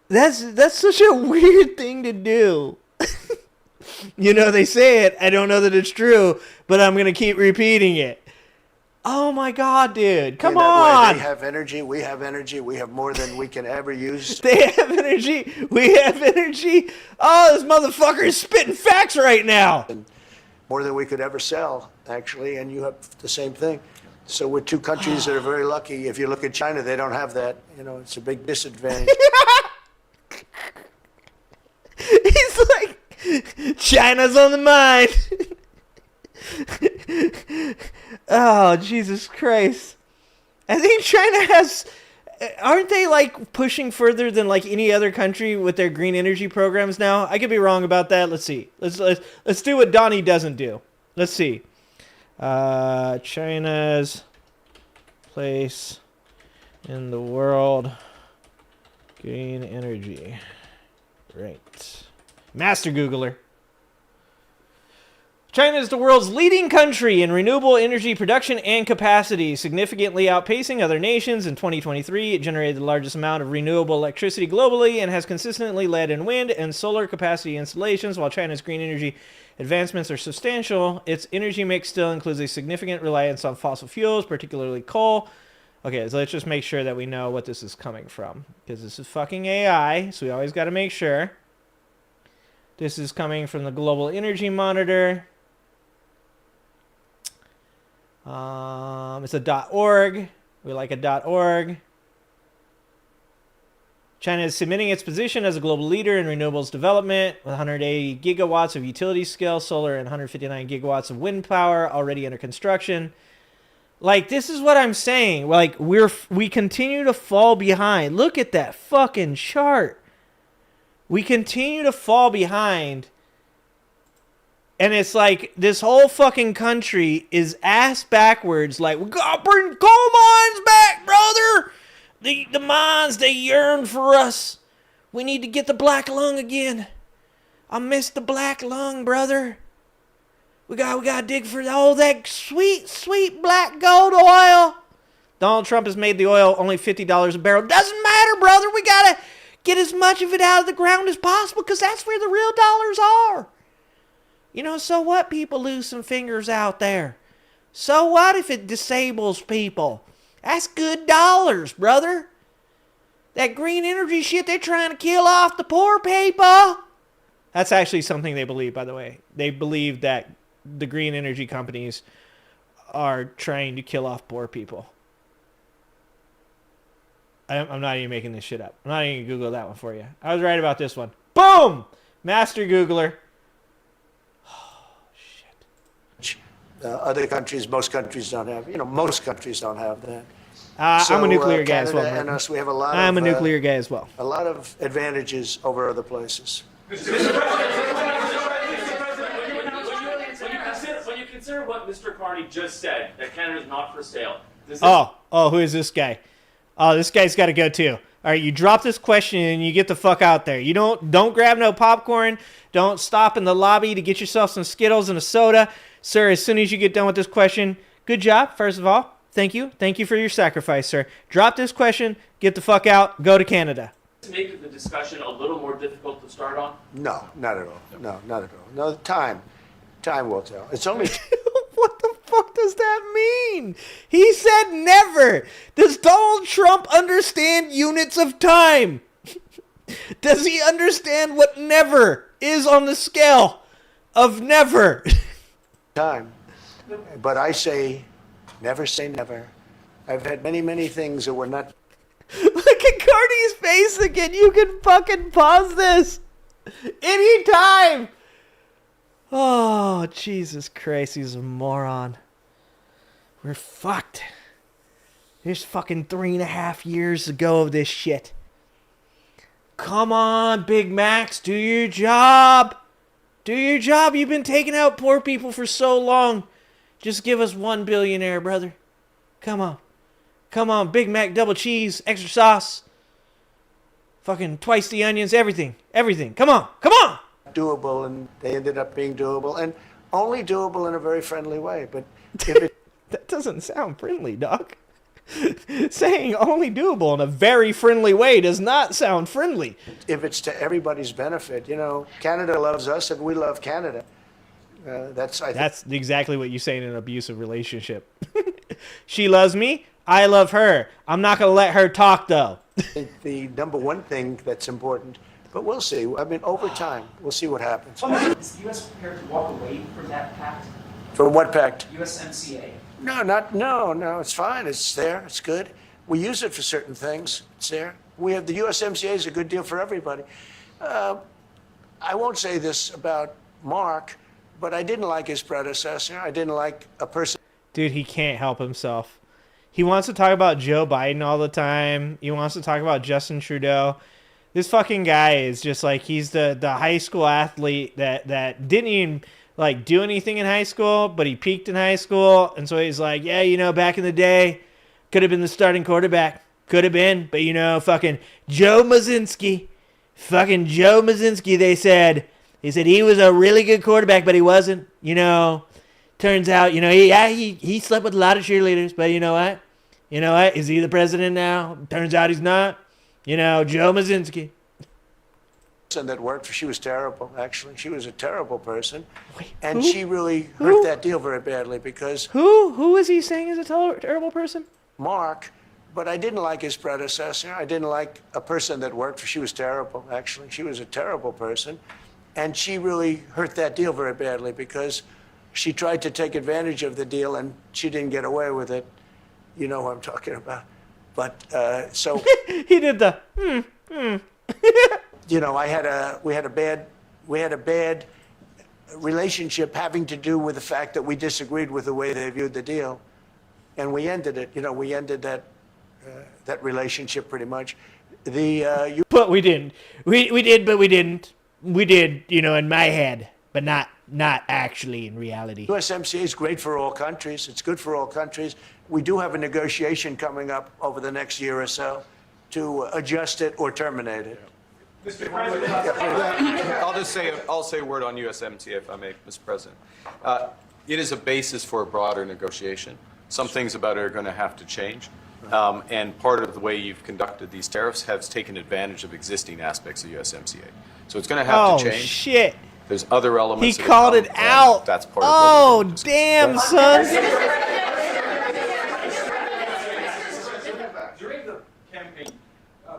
That's such a weird thing to do. They say it. I don't know that it's true, but I'm going to keep repeating it. Oh, my God, dude. Come on. They have energy. We have energy. We have more than we can ever use. They have energy. We have energy. Oh, this motherfucker is spitting facts right now. And more than we could ever sell, actually, and you have the same thing. So we're two countries that are very lucky. If you look at China, they don't have that. It's a big disadvantage. He's like, China's on the mind. Oh, Jesus Christ. I think China has... Aren't they, like, pushing further than, like, any other country with their green energy programs now? I could be wrong about that. Let's see. Let's do what Donnie doesn't do. Let's see. China's place in the world. Green energy. Right. Master Googler. China is the world's leading country in renewable energy production and capacity, significantly outpacing other nations. In 2023, it generated the largest amount of renewable electricity globally and has consistently led in wind and solar capacity installations. While China's green energy advancements are substantial, its energy mix still includes a significant reliance on fossil fuels, particularly coal. Okay, so let's just make sure that we know what this is coming from, because this is fucking AI, so we always got to make sure. This is coming from the Global Energy Monitor. It's a .org. We like a .org. China is cementing its position as a global leader in renewables development with 180 gigawatts of utility scale solar and 159 gigawatts of wind power already under construction. Like, this is what I'm saying. Like, we continue to fall behind. Look at that fucking chart. We continue to fall behind. And it's like this whole fucking country is ass backwards. Like, we gotta bring coal mines back, brother. The mines, they yearn for us. We need to get the black lung again. I miss the black lung, brother. We gotta dig for all that sweet, sweet black gold oil. Donald Trump has made the oil only $50 a barrel. Doesn't matter, brother. We gotta get as much of it out of the ground as possible because that's where the real dollars are. You know, so what? People lose some fingers out there. So what if it disables people? That's good dollars, brother. That green energy shit, they're trying to kill off the poor people. That's actually something they believe, by the way. They believe that the green energy companies are trying to kill off poor people. I'm not even making this shit up. I'm not even going to Google that one for you. I was right about this one. Boom! Master Googler. Other countries, most countries don't have. Most countries don't have that. I'm a nuclear guy as well. Canada and us, we have a lot. I'm a nuclear guy as well. A lot of advantages over other places. When you consider what Mr. Carney just said, that Canada is not for sale. Who is this guy? Oh, this guy's got to go too. All right, you drop this question and you get the fuck out there. You don't grab no popcorn. Don't stop in the lobby to get yourself some Skittles and a soda. Sir, as soon as you get done with this question, good job, first of all. Thank you. Thank you for your sacrifice, sir. Drop this question, get the fuck out, go to Canada. To make the discussion a little more difficult to start on? No, not at all. No, not at all. No, time will tell. It's only... What the fuck does that mean? He said never. Does Donald Trump understand units of time? Does he understand what never is on the scale of never? Time. But I say, never say never. I've had many, many things that were not... Look at Cardi's face again. You can fucking pause this anytime. Oh, Jesus Christ, he's a moron. We're fucked. There's fucking 3.5 years to go of this shit. Come on, Big Macs, do your job. Do your job. You've been taking out poor people for so long. Just give us one billionaire, brother. Come on. Come on, Big Mac, double cheese, extra sauce. Fucking twice the onions, everything. Everything. Come on. Come on. Doable, and they ended up being doable, and only doable in a very friendly way. But if it... That doesn't sound friendly, Doc. Saying only doable in a very friendly way does not sound friendly. If it's to everybody's benefit, Canada loves us and we love Canada. That's exactly what you say in an abusive relationship. She loves me. I love her. I'm not going to let her talk, though. The number one thing that's important. But we'll see. I mean, over time, we'll see what happens. Is the U.S. prepared to walk away from that pact? From what pact? USMCA. No, it's fine. It's there. It's good. We use it for certain things. It's there. We have the USMCA is a good deal for everybody. I won't say this about Mark, but I didn't like his predecessor. I didn't like a person. Dude, he can't help himself. He wants to talk about Joe Biden all the time. He wants to talk about Justin Trudeau. This fucking guy is just like, he's the high school athlete that didn't even like do anything in high school, but he peaked in high school. And so he's like, yeah, back in the day, could have been the starting quarterback. Could have been. But, fucking Joe Mazinski. Fucking Joe Mazinski, they said he was a really good quarterback, but he wasn't. Turns out, he slept with a lot of cheerleaders. But you know what? Is he the president now? Turns out he's not. Joe Mazinski. That worked for, she was terrible, actually. She was a terrible person. Wait, and who? she really hurt that deal very badly because... Who is he saying is a terrible person? Mark, but I didn't like his predecessor. I didn't like a person that worked for, she was terrible, actually. She was a terrible person. And she really hurt that deal very badly because she tried to take advantage of the deal and she didn't get away with it. You know who I'm talking about. But, so... He did the, You know, we had a bad relationship having to do with the fact that we disagreed with the way they viewed the deal, and we ended it. You know, we ended that relationship pretty much. But we didn't. We did, but we didn't. We did, you know, in my head, but not actually in reality. USMCA is great for all countries. It's good for all countries. We do have a negotiation coming up over the next year or so to adjust it or terminate it. Mr. President, I'll say a word on USMCA, if I may, Mr. President. It is a basis for a broader negotiation. Some things about it are going to have to change. And part of the way you've conducted these tariffs has taken advantage of existing aspects of USMCA. So it's going to have to change. Oh, shit. There's other elements. He called it out. That's part of oh, damn, son. During the campaign,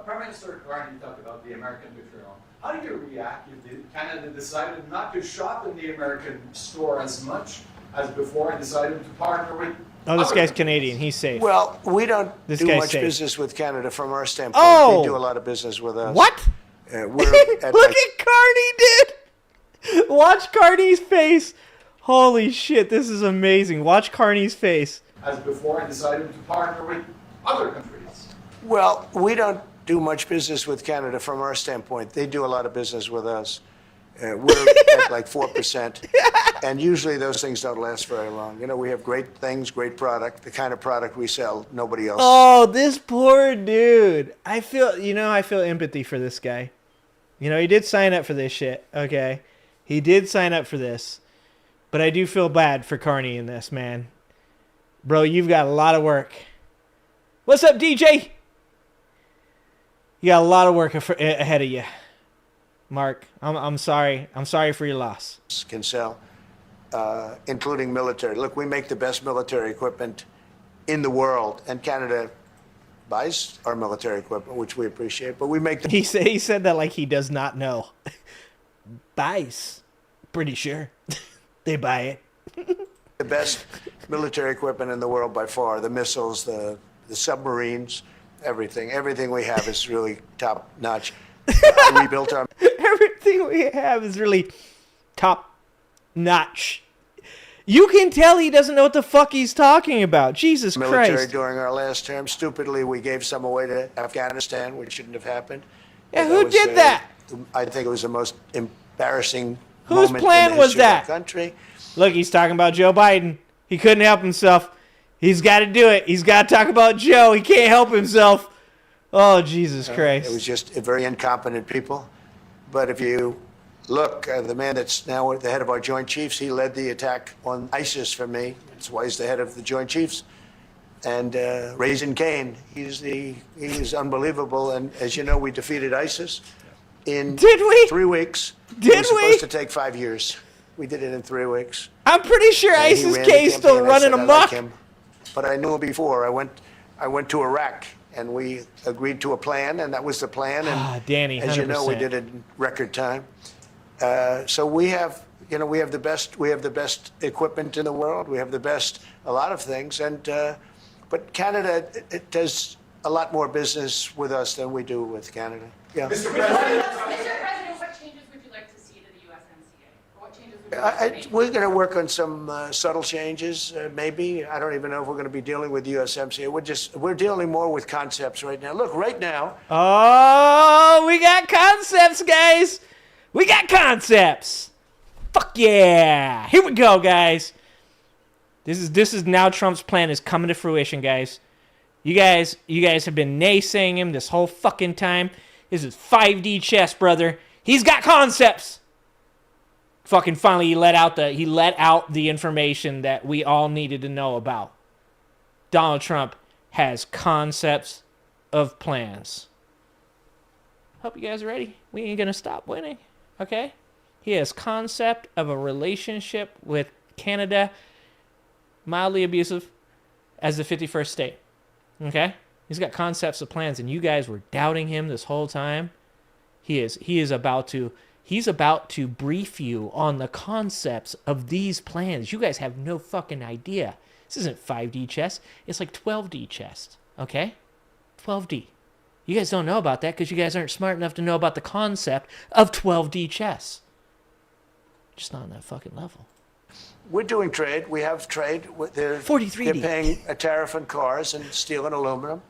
Prime Minister Carney talked about the American betrayal. How do you react if Canada decided not to shop in the American store as much as before and decided to partner with? Oh, this guy's Canadian. He's safe. Well, we don't this do guy's much safe. business with Canada from our standpoint. Oh! They do a lot of business with us. What? We're Look at Carney, dude. Watch Carney's face. Holy shit, this is amazing. Watch Carney's face. As before and decided to partner with other countries. Well, we don't do much business with Canada from our standpoint. They do a lot of business with us. We're at like 4%. And usually those things don't last very long. You know, we have great things, great product, the kind of product we sell, nobody else. Oh, this poor dude. I feel empathy for this guy. You know, he did sign up for this shit, okay? He did sign up for this. But I do feel bad for Carney in this, man. Bro, you've got a lot of work. What's up, DJ? You got a lot of work ahead of you. Mark, I'm sorry. I'm sorry for your loss. Can sell, including military. Look, we make the best military equipment in the world, and Canada buys our military equipment, which we appreciate. But we make the... He said that like he does not know. Buys, pretty sure they buy it. The best military equipment in the world by far. The missiles, the submarines, everything we have is really top notch. We rebuilt our... Everything we have is really top notch. You can tell he doesn't know what the fuck he's talking about. Jesus military Christ. During our last term. Stupidly, we gave some away to Afghanistan, which shouldn't have happened. Yeah, who did that? I think it was the most embarrassing Whose moment plan in the was history of that? our country. Look, he's talking about Joe Biden. He couldn't help himself. He's got to do it. He's got to talk about Joe. He can't help himself. Oh, Jesus Christ. It was just very incompetent people. But if you look, the man that's now the head of our Joint Chiefs, he led the attack on ISIS for me. That's why he's the head of the Joint Chiefs. And Raising Cane, he's unbelievable. And as you know, we defeated ISIS in 3 weeks. Did it was supposed to take 5 years. We did it in 3 weeks. I'm pretty sure And he ISIS ran the K is still campaign. I running said, I like amok. him. But I knew him before. I went to Iraq, and we agreed to a plan, and that was the plan. And Danny, as you know, we 100%. did it in record time. So we have the best equipment in the world. We have a lot of things, but Canada it does a lot more business with us than we do with Canada. Yeah. Mr. President, what changes would you like to see to the USMCA? What changes would you like to see? We're going to work on some subtle changes, maybe. I don't even know if we're going to be dealing with USMCA. We're dealing more with concepts right now. Look, right now. Oh, we got concepts, guys. We got concepts. Fuck yeah. Here we go, guys. This is now Trump's plan is coming to fruition, guys. You guys have been naysaying him this whole fucking time. This is 5D chess, brother. He's got concepts. Fucking finally he let out the information that we all needed to know about. Donald Trump has concepts of plans. Hope you guys are ready. We ain't gonna stop winning, okay? He has concept of a relationship with Canada, mildly abusive, as the 51st state, okay? He's got concepts of plans, and you guys were doubting him this whole time. He's about to brief you on the concepts of these plans. You guys have no fucking idea. This isn't 5D chess. It's like 12D chess, okay? 12D. You guys don't know about that because you guys aren't smart enough to know about the concept of 12D chess. Just not on that fucking level. We're doing trade. We have trade. They're 43D. They're paying a tariff on cars and steel and aluminum.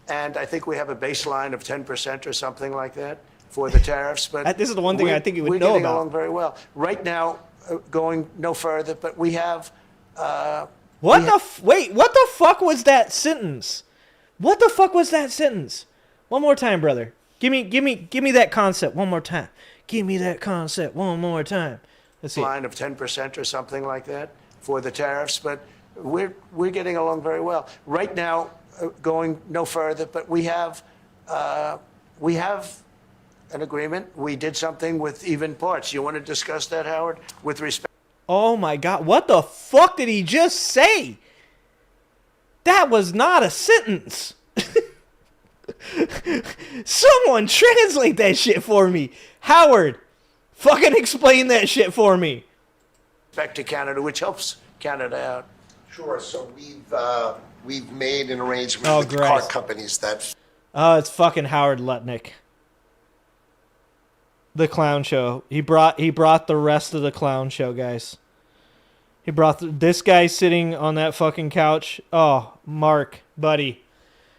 And I think we have a baseline of 10% or something like that for the tariffs. But this is the one thing I think you would know We're getting about. along very well. Right now, going no further, but we have... What the fuck was that sentence? What the fuck was that sentence? One more time, brother. Give me that concept one more time. Give me that concept one more time. Let's see. Line of 10% or something like that for the tariffs, but we're getting along very well. Right now, going no further, but we have an agreement. We did something with even parts. You want to discuss that, Howard, with respect? Oh my God, what the fuck did he just say? That was not a sentence. Someone translate that shit for me. Howard, fucking explain that shit for me. Back to Canada, which helps Canada out. Sure, so we've made an arrangement Oh, with the great. car companies that... Oh, it's fucking Howard Lutnick. The clown show. He brought the rest of the clown show, guys. He brought this guy sitting on that fucking couch. Oh, Mark, buddy,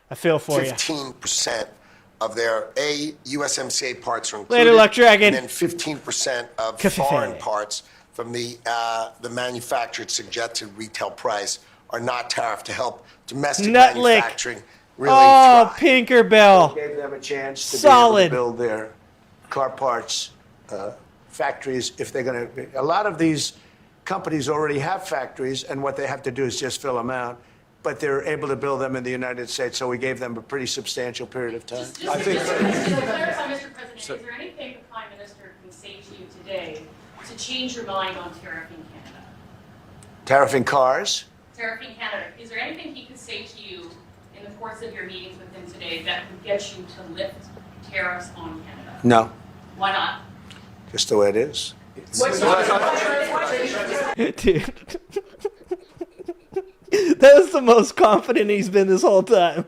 I feel for you. 15% of their USMCA parts are included. Later, Luck Dragon. And then 15% of Café. foreign parts from the manufactured suggested retail price are not tariffed to help domestic Nutlick. manufacturing really Oh, thrive. Pinkerbell. Gave them a chance to Solid. be able to build their car parts factories if they're going to. A lot of these companies already have factories, and what they have to do is just fill them out. But they're able to build them in the United States, so we gave them a pretty substantial period of time. Just to clarify, Mr. President, is there anything the Prime Minister can say to you today to change your mind on tariffing Canada? Tariffing cars? Tariffing Canada. Is there anything he could say to you in the course of your meetings with him today that would get you to lift tariffs on Canada? No, Why not? just the way it is. Dude. That was the most confident he's been this whole time.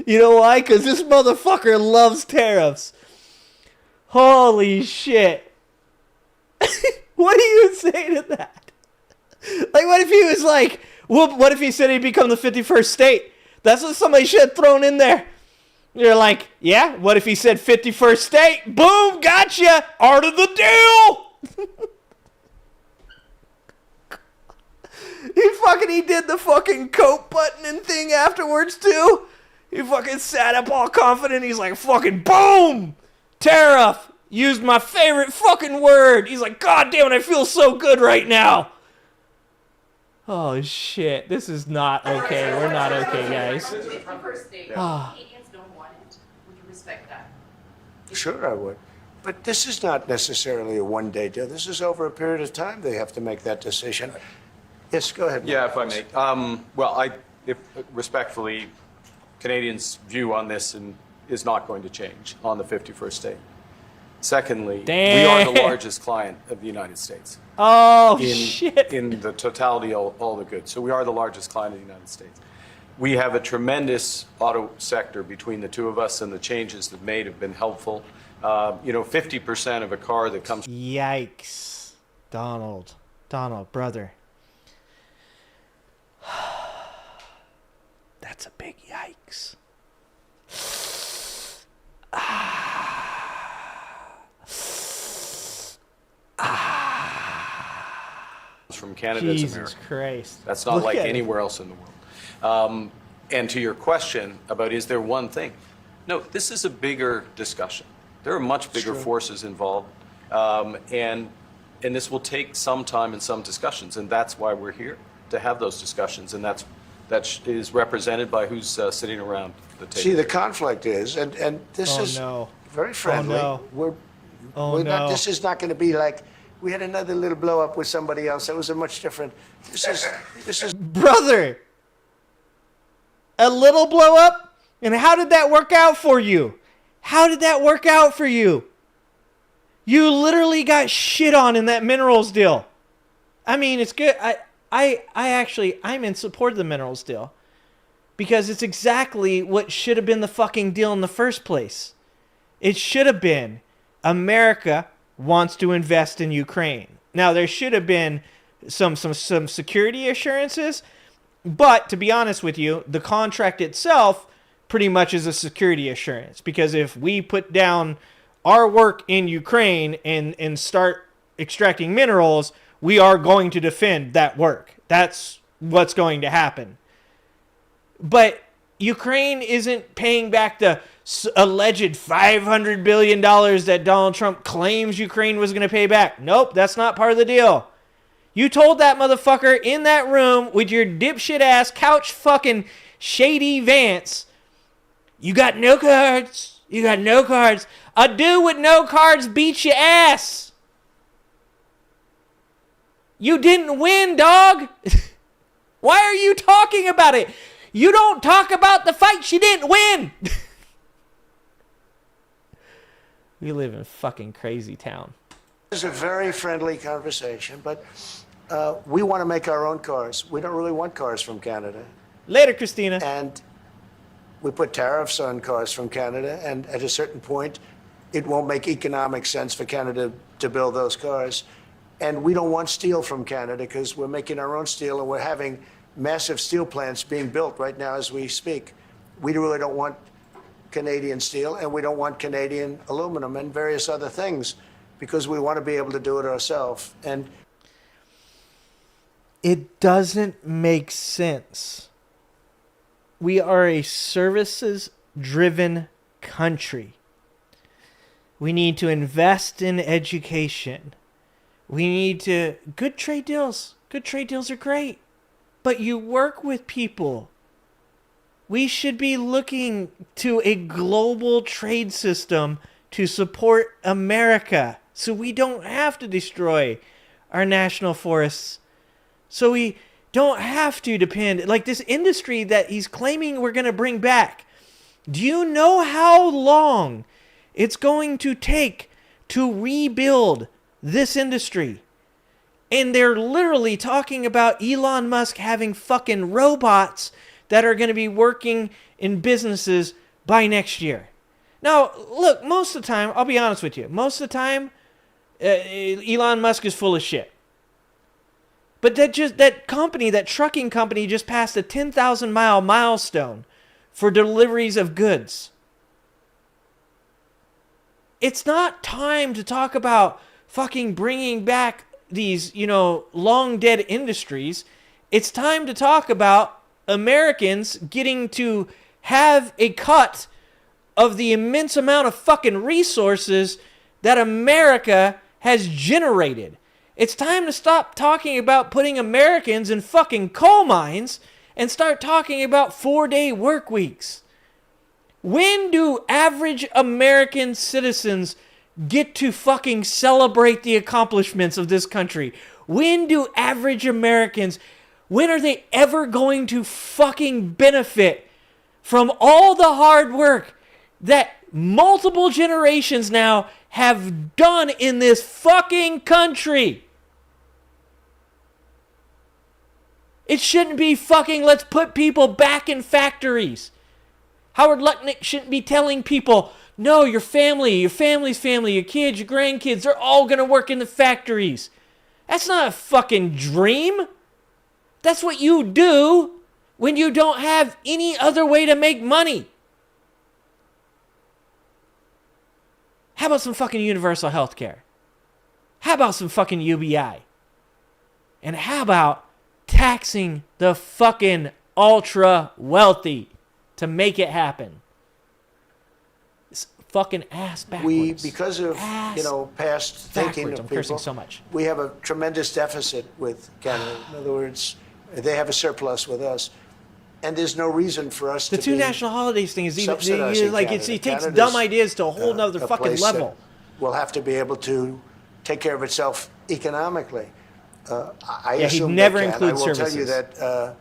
You know why? Because this motherfucker loves tariffs. Holy shit. What do you say to that? Like, what if he was like, what if he said he'd become the 51st state? That's what somebody should have thrown in there. You're like, yeah, what if he said 51st state? Boom, gotcha. Art of the deal. He did the fucking coat buttoning thing afterwards too. He fucking sat up all confident. He's like, fucking boom, tariff. Used my favorite fucking word. He's like, God damn it, I feel so good right now. Oh shit, this is not okay. We're not okay, guys. Ah. Canadians don't want it. Would you respect that? Sure, I would. But this is not necessarily a one-day deal. This is over a period of time they have to make that decision. Yes, go ahead. Yeah, if I may. If respectfully, Canadians' view on this is not going to change on the 51st state. Secondly, we are the largest client of the United States. Oh, shit. In the totality of all the goods. So we are the largest client of the United States. We have a tremendous auto sector between the two of us, and the changes that made have been helpful. 50% of a car that comes... Yikes. Donald, brother. That's a big yikes. From Canada is Jesus America. Christ. That's not Look like at it. anywhere else in the world. And to your question about is there one thing? No, this is a bigger discussion. There are much bigger forces involved, and this will take some time and some discussions, and that's why we're here, to have those discussions, and that is represented by who's sitting around the table. See, the conflict is, and this is very friendly. Oh, no. We're not, this is not going to be like, we had another little blow up with somebody else. That was a much different, this is. Brother, a little blow up? And how did that work out for you? How did that work out for you? You literally got shit on in that minerals deal. I mean, it's good. I'm in support of the minerals deal. because it's exactly what should have been the fucking deal in the first place. It should have been America wants to invest in Ukraine. Now, there should have been some security assurances, but to be honest with you, the contract itself pretty much is a security assurance, because if we put down our work in Ukraine and start extracting minerals, we are going to defend that work. That's what's going to happen. But Ukraine isn't paying back the alleged $500 billion that Donald Trump claims Ukraine was going to pay back. Nope, that's not part of the deal. You told that motherfucker in that room with your dipshit ass couch fucking shady Vance, you got no cards. You got no cards. A dude with no cards beats your ass. You didn't win, dog. Why are you talking about it? You don't talk about the fight she didn't win. We live in fucking crazy town. It's a very friendly conversation, but we want to make our own cars. We don't really want cars from Canada. Later, Christina. And we put tariffs on cars from Canada, and at a certain point, it won't make economic sense for Canada to build those cars. And we don't want steel from Canada because we're making our own steel, and we're having massive steel plants being built right now as we speak. We really don't want Canadian steel, and we don't want Canadian aluminum and various other things because we want to be able to do it ourselves. And it doesn't make sense. We are a services-driven country. We need to invest in education. We need to... Good trade deals. Good trade deals are great. But you work with people. We should be looking to a global trade system to support America so we don't have to destroy our national forests. So we don't have to depend... Like this industry that he's claiming we're going to bring back. Do you know how long it's going to take to rebuild this industry? And they're literally talking about Elon Musk having fucking robots that are going to be working in businesses by next year. Now, look, most of the time, I'll be honest with you, most of the time, Elon Musk is full of shit. But that trucking company just passed a 10,000 mile milestone for deliveries of goods. It's not time to talk about fucking bringing back these, long dead industries. It's time to talk about Americans getting to have a cut of the immense amount of fucking resources that America has generated. It's time to stop talking about putting Americans in fucking coal mines and start talking about 4-day work weeks. When do average American citizens get to fucking celebrate the accomplishments of this country? When do average Americans, when are they ever going to fucking benefit from all the hard work that multiple generations now have done in this fucking country? It shouldn't be fucking let's put people back in factories. Howard Lutnick shouldn't be telling people, no, your family, your family's family, your kids, your grandkids, they're all going to work in the factories. That's not a fucking dream. That's what you do when you don't have any other way to make money. How about some fucking universal health care? How about some fucking UBI? And how about taxing the fucking ultra wealthy to make it happen? It's fucking ass backwards. Because of past thinking of I'm people, cursing so much. we have a tremendous deficit with Canada. In other words, they have a surplus with us, and there's no reason for us The to two be national holidays thing is even subsidizing like Canada. it takes Canada's, dumb ideas to a whole nother a fucking place level. that will have to be able to take care of itself economically. I Yeah, he'd assume never they can. include I will tell you services. that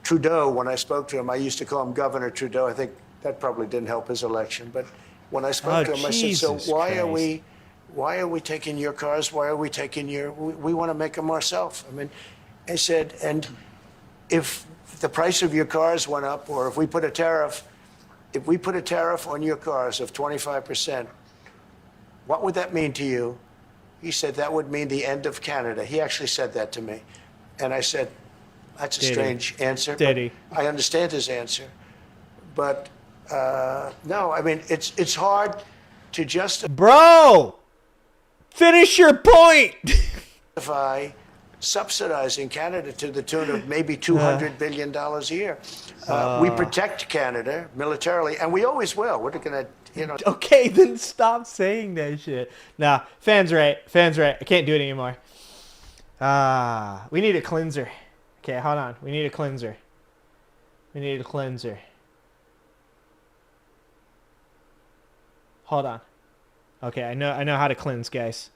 Trudeau, when I spoke to him, I used to call him Governor Trudeau. I think that probably didn't help his election. But when I spoke to him, I said, so Jesus why Christ. are we taking your cars? Why are we taking we want to make them ourselves. I mean, I said, and if if the price of your cars went up, or if we put a tariff on your cars of 25%, what would that mean to you? He said that would mean the end of Canada. He actually said that to me. And I said, that's a strange answer. Did he? I understand his answer. But no, I mean, it's hard to justify. Bro! Finish your point! Subsidizing Canada to the tune of maybe $200 billion a year. We protect Canada militarily, and we always will. We're going to, Okay, then stop saying that shit. Nah, Fan's right. I can't do it anymore. We need a cleanser. Okay, hold on. We need a cleanser. Hold on. Okay, I know how to cleanse, guys.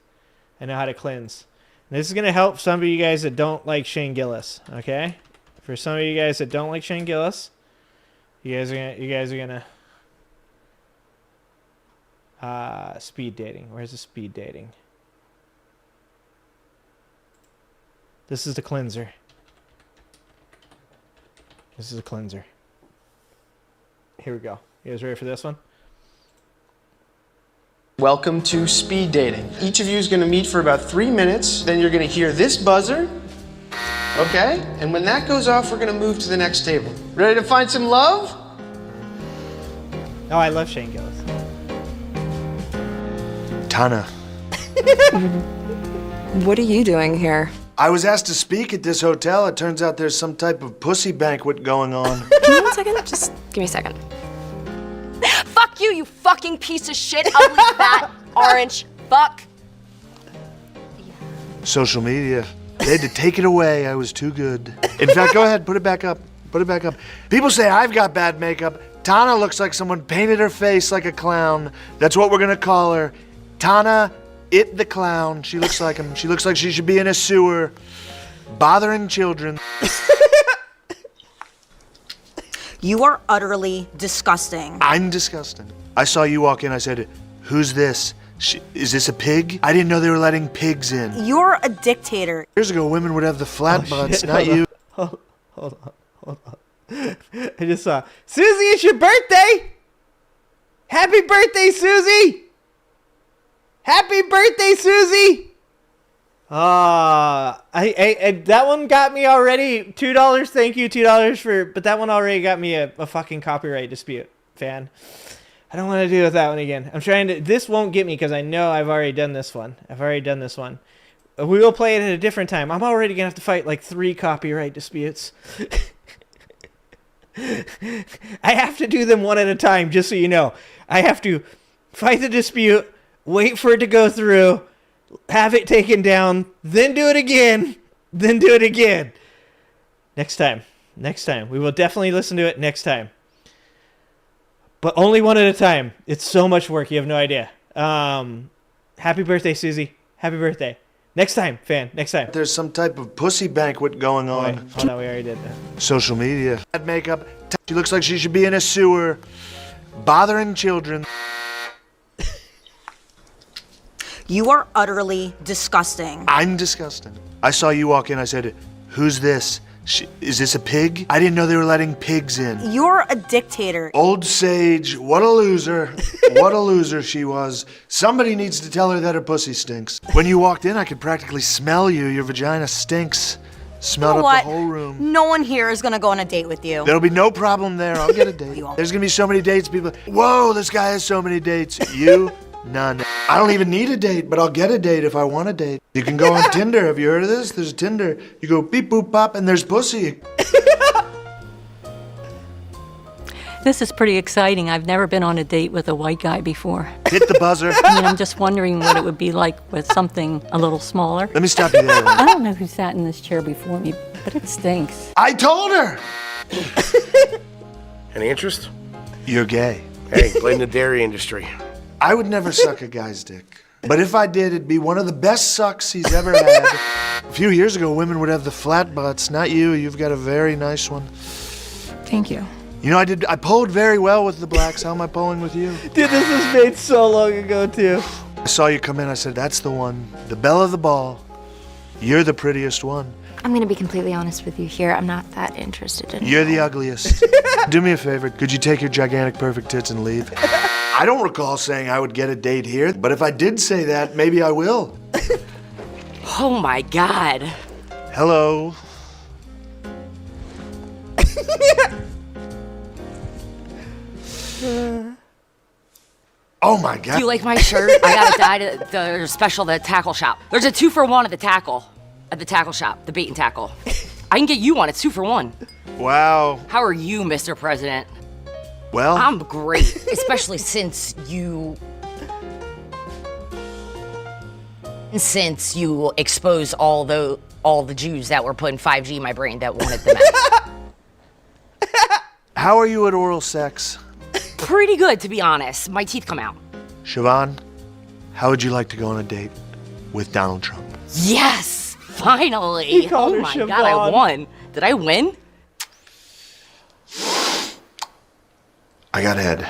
I know how to cleanse. And this is gonna help some of you guys that don't like Shane Gillis. Okay, for some of you guys that don't like Shane Gillis, you guys are gonna speed dating. Where's the speed dating? This is the cleanser. Here we go. You guys ready for this one? Welcome to speed dating. Each of you is going to meet for about 3 minutes. Then you're going to hear this buzzer. Okay? And when that goes off, we're going to move to the next table. Ready to find some love? Oh, I love Shane Gillis. Tana. What are you doing here? I was asked to speak at this hotel. It turns out there's some type of pussy banquet going on. Give me 1 second. Just give me a second. Fuck you, you fucking piece of shit, ugly, fat, orange, fuck. Social media. They had to take it away. I was too good. In fact, go ahead, put it back up. People say I've got bad makeup. Tana looks like someone painted her face like a clown. That's what we're gonna call her. Tana, it the clown. She looks like him. She looks like she should be in a sewer, bothering children. You are utterly disgusting. I'm disgusting. I saw you walk in. I said, who's this? Is this a pig? I didn't know they were letting pigs in. You're a dictator. Years ago, women would have the flat butts, not you. Hold on. I just saw, Susie, it's your birthday! Happy birthday, Susie! Happy birthday, Susie! That one got me already. $2, thank you, $2 but that one already got me a fucking copyright dispute, fan. I don't want to deal with that one again. This won't get me because I know I've already done this one. We will play it at a different time. I'm already gonna have to fight like 3 copyright disputes. I have to do them one at a time, just so you know. I have to fight the dispute, wait for it to go through, have it taken down, then do it again, Next time. We will definitely listen to it next time. But only one at a time. It's so much work, you have no idea. Happy birthday, Susie. Happy birthday. Next time, fan. Next time. There's some type of pussy banquet going on. Wait, hold on, we already did that. Social media. Bad makeup. She looks like she should be in a sewer, bothering children. You are utterly disgusting. I'm disgusting. I saw you walk in. I said, who's this? Is this a pig? I didn't know they were letting pigs in. You're a dictator. Old sage, what a loser. What a loser she was. Somebody needs to tell her that her pussy stinks. When you walked in, I could practically smell you. Your vagina stinks. Smelled up the whole room. No one here is gonna go on a date with you. There'll be no problem there. I'll get a date. There's gonna be so many dates. People, whoa, this guy has so many dates. You, none. I don't even need a date, but I'll get a date if I want a date. You can go on Tinder. Have you heard of this? There's Tinder. You go beep, boop, pop, and there's pussy. This is pretty exciting. I've never been on a date with a white guy before. Hit the buzzer. I mean, I'm just wondering what it would be like with something a little smaller. Let me stop you there. I don't know who sat in this chair before me, but it stinks. I told her! Any interest? You're gay. Hey, blame the dairy industry. I would never suck a guy's dick. But if I did, it'd be one of the best sucks he's ever had. A few years ago, women would have the flat butts. Not you. You've got a very nice one. Thank you. You know, I polled very well with the blacks. How am I polling with you? Dude, this was made so long ago, too. I saw you come in. I said, that's the one. The belle of the ball. You're the prettiest one. I'm going to be completely honest with you here. I'm not that interested in You're the ugliest. Do me a favor. Could you take your gigantic perfect tits and leave? I don't recall saying I would get a date here, but if I did say that, maybe I will. Oh my God. Hello. Oh my God. Do you like my shirt? I got it dyed at the special at the tackle shop. There's a 2-for-1 at the tackle shop, the bait and tackle. I can get you one. It's 2 for 1. Wow. How are you, Mr. President? Well, I'm great, especially since you expose all the Jews that were putting 5G in my brain that wanted them out. how are you at oral sex? Pretty good, to be honest. My teeth come out. Siobhan, how would you like to go on a date with Donald Trump? Yes, finally. He called oh her my Siobhan. God, I won. Did I win? I got head.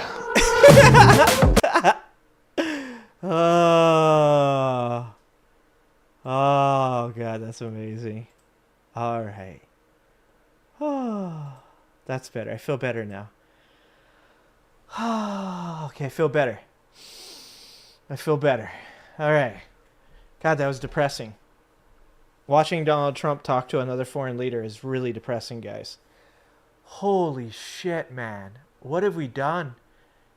Oh, God, that's amazing. All right. Oh, that's better. I feel better now. Okay, I feel better. All right. God, that was depressing. Watching Donald Trump talk to another foreign leader is really depressing, guys. Holy shit, man. What have we done?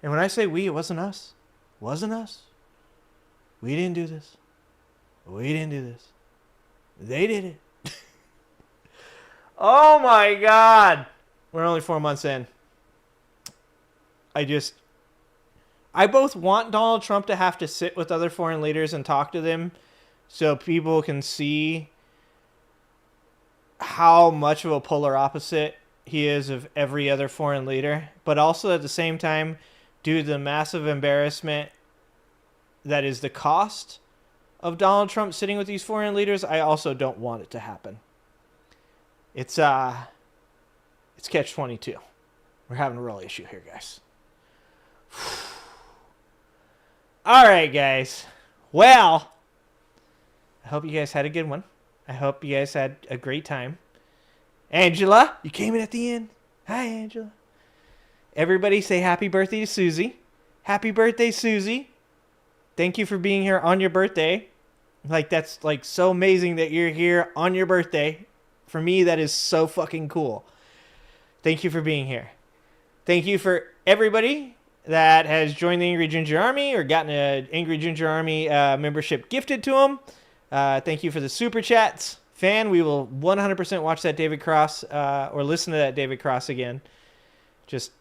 And when I say we, it wasn't us. Wasn't us. We didn't do this. They did it. Oh my God. We're only 4 months in. I both want Donald Trump to have to sit with other foreign leaders and talk to them so people can see how much of a polar opposite he is of every other foreign leader, but also at the same time, due to the massive embarrassment that is the cost of Donald Trump sitting with these foreign leaders, I also don't want it to happen. It's catch-22. We're having a real issue here, guys. All right, guys. Well, I hope you guys had a good one. I hope you guys had a great time. Angela, you came in at the end. Hi, Angela. Everybody say happy birthday to Susie. Happy birthday, Susie. Thank you for being here on your birthday. That's so amazing that you're here on your birthday. For me, that is so fucking cool. Thank you for being here. Thank you for everybody that has joined the Angry Ginger Army or gotten an Angry Ginger Army membership gifted to them. Thank you for the super chats. Fan, we will 100% watch that David Cross or listen to that David Cross again. Just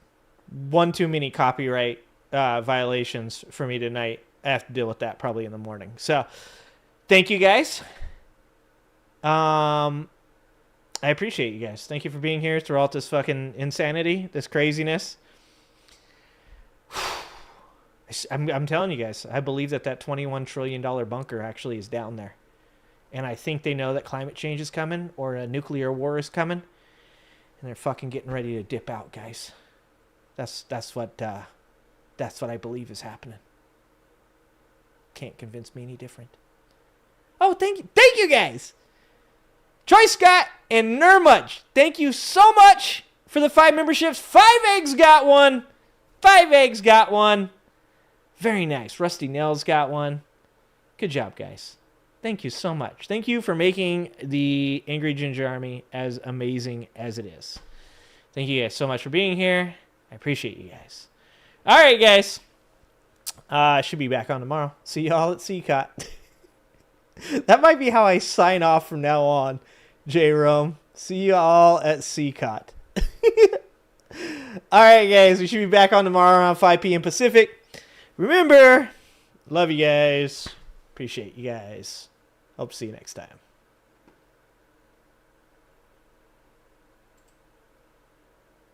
one too many copyright violations for me tonight. I have to deal with that probably in the morning. So, thank you guys. I appreciate you guys. Thank you for being here throughout this fucking insanity, this craziness. I'm telling you guys, I believe that $21 trillion bunker actually is down there. And I think they know that climate change is coming or a nuclear war is coming. And they're fucking getting ready to dip out, guys. That's what I believe is happening. Can't convince me any different. Oh, thank you guys. Troy Scott and Nurmudge, thank you so much for the 5 memberships. 5 eggs got one. 5 eggs got one. Very nice. Rusty Nails got one. Good job, guys. Thank you so much. Thank you for making the Angry Ginger Army as amazing as it is. Thank you guys so much for being here. I appreciate you guys. All right, guys. I should be back on tomorrow. See y'all at CCOT. That might be how I sign off from now on, J-Rome. See you all at CCOT. All right, guys. We should be back on tomorrow around 5 p.m. Pacific. Remember, love you guys. Appreciate you guys. Hope to see you next time.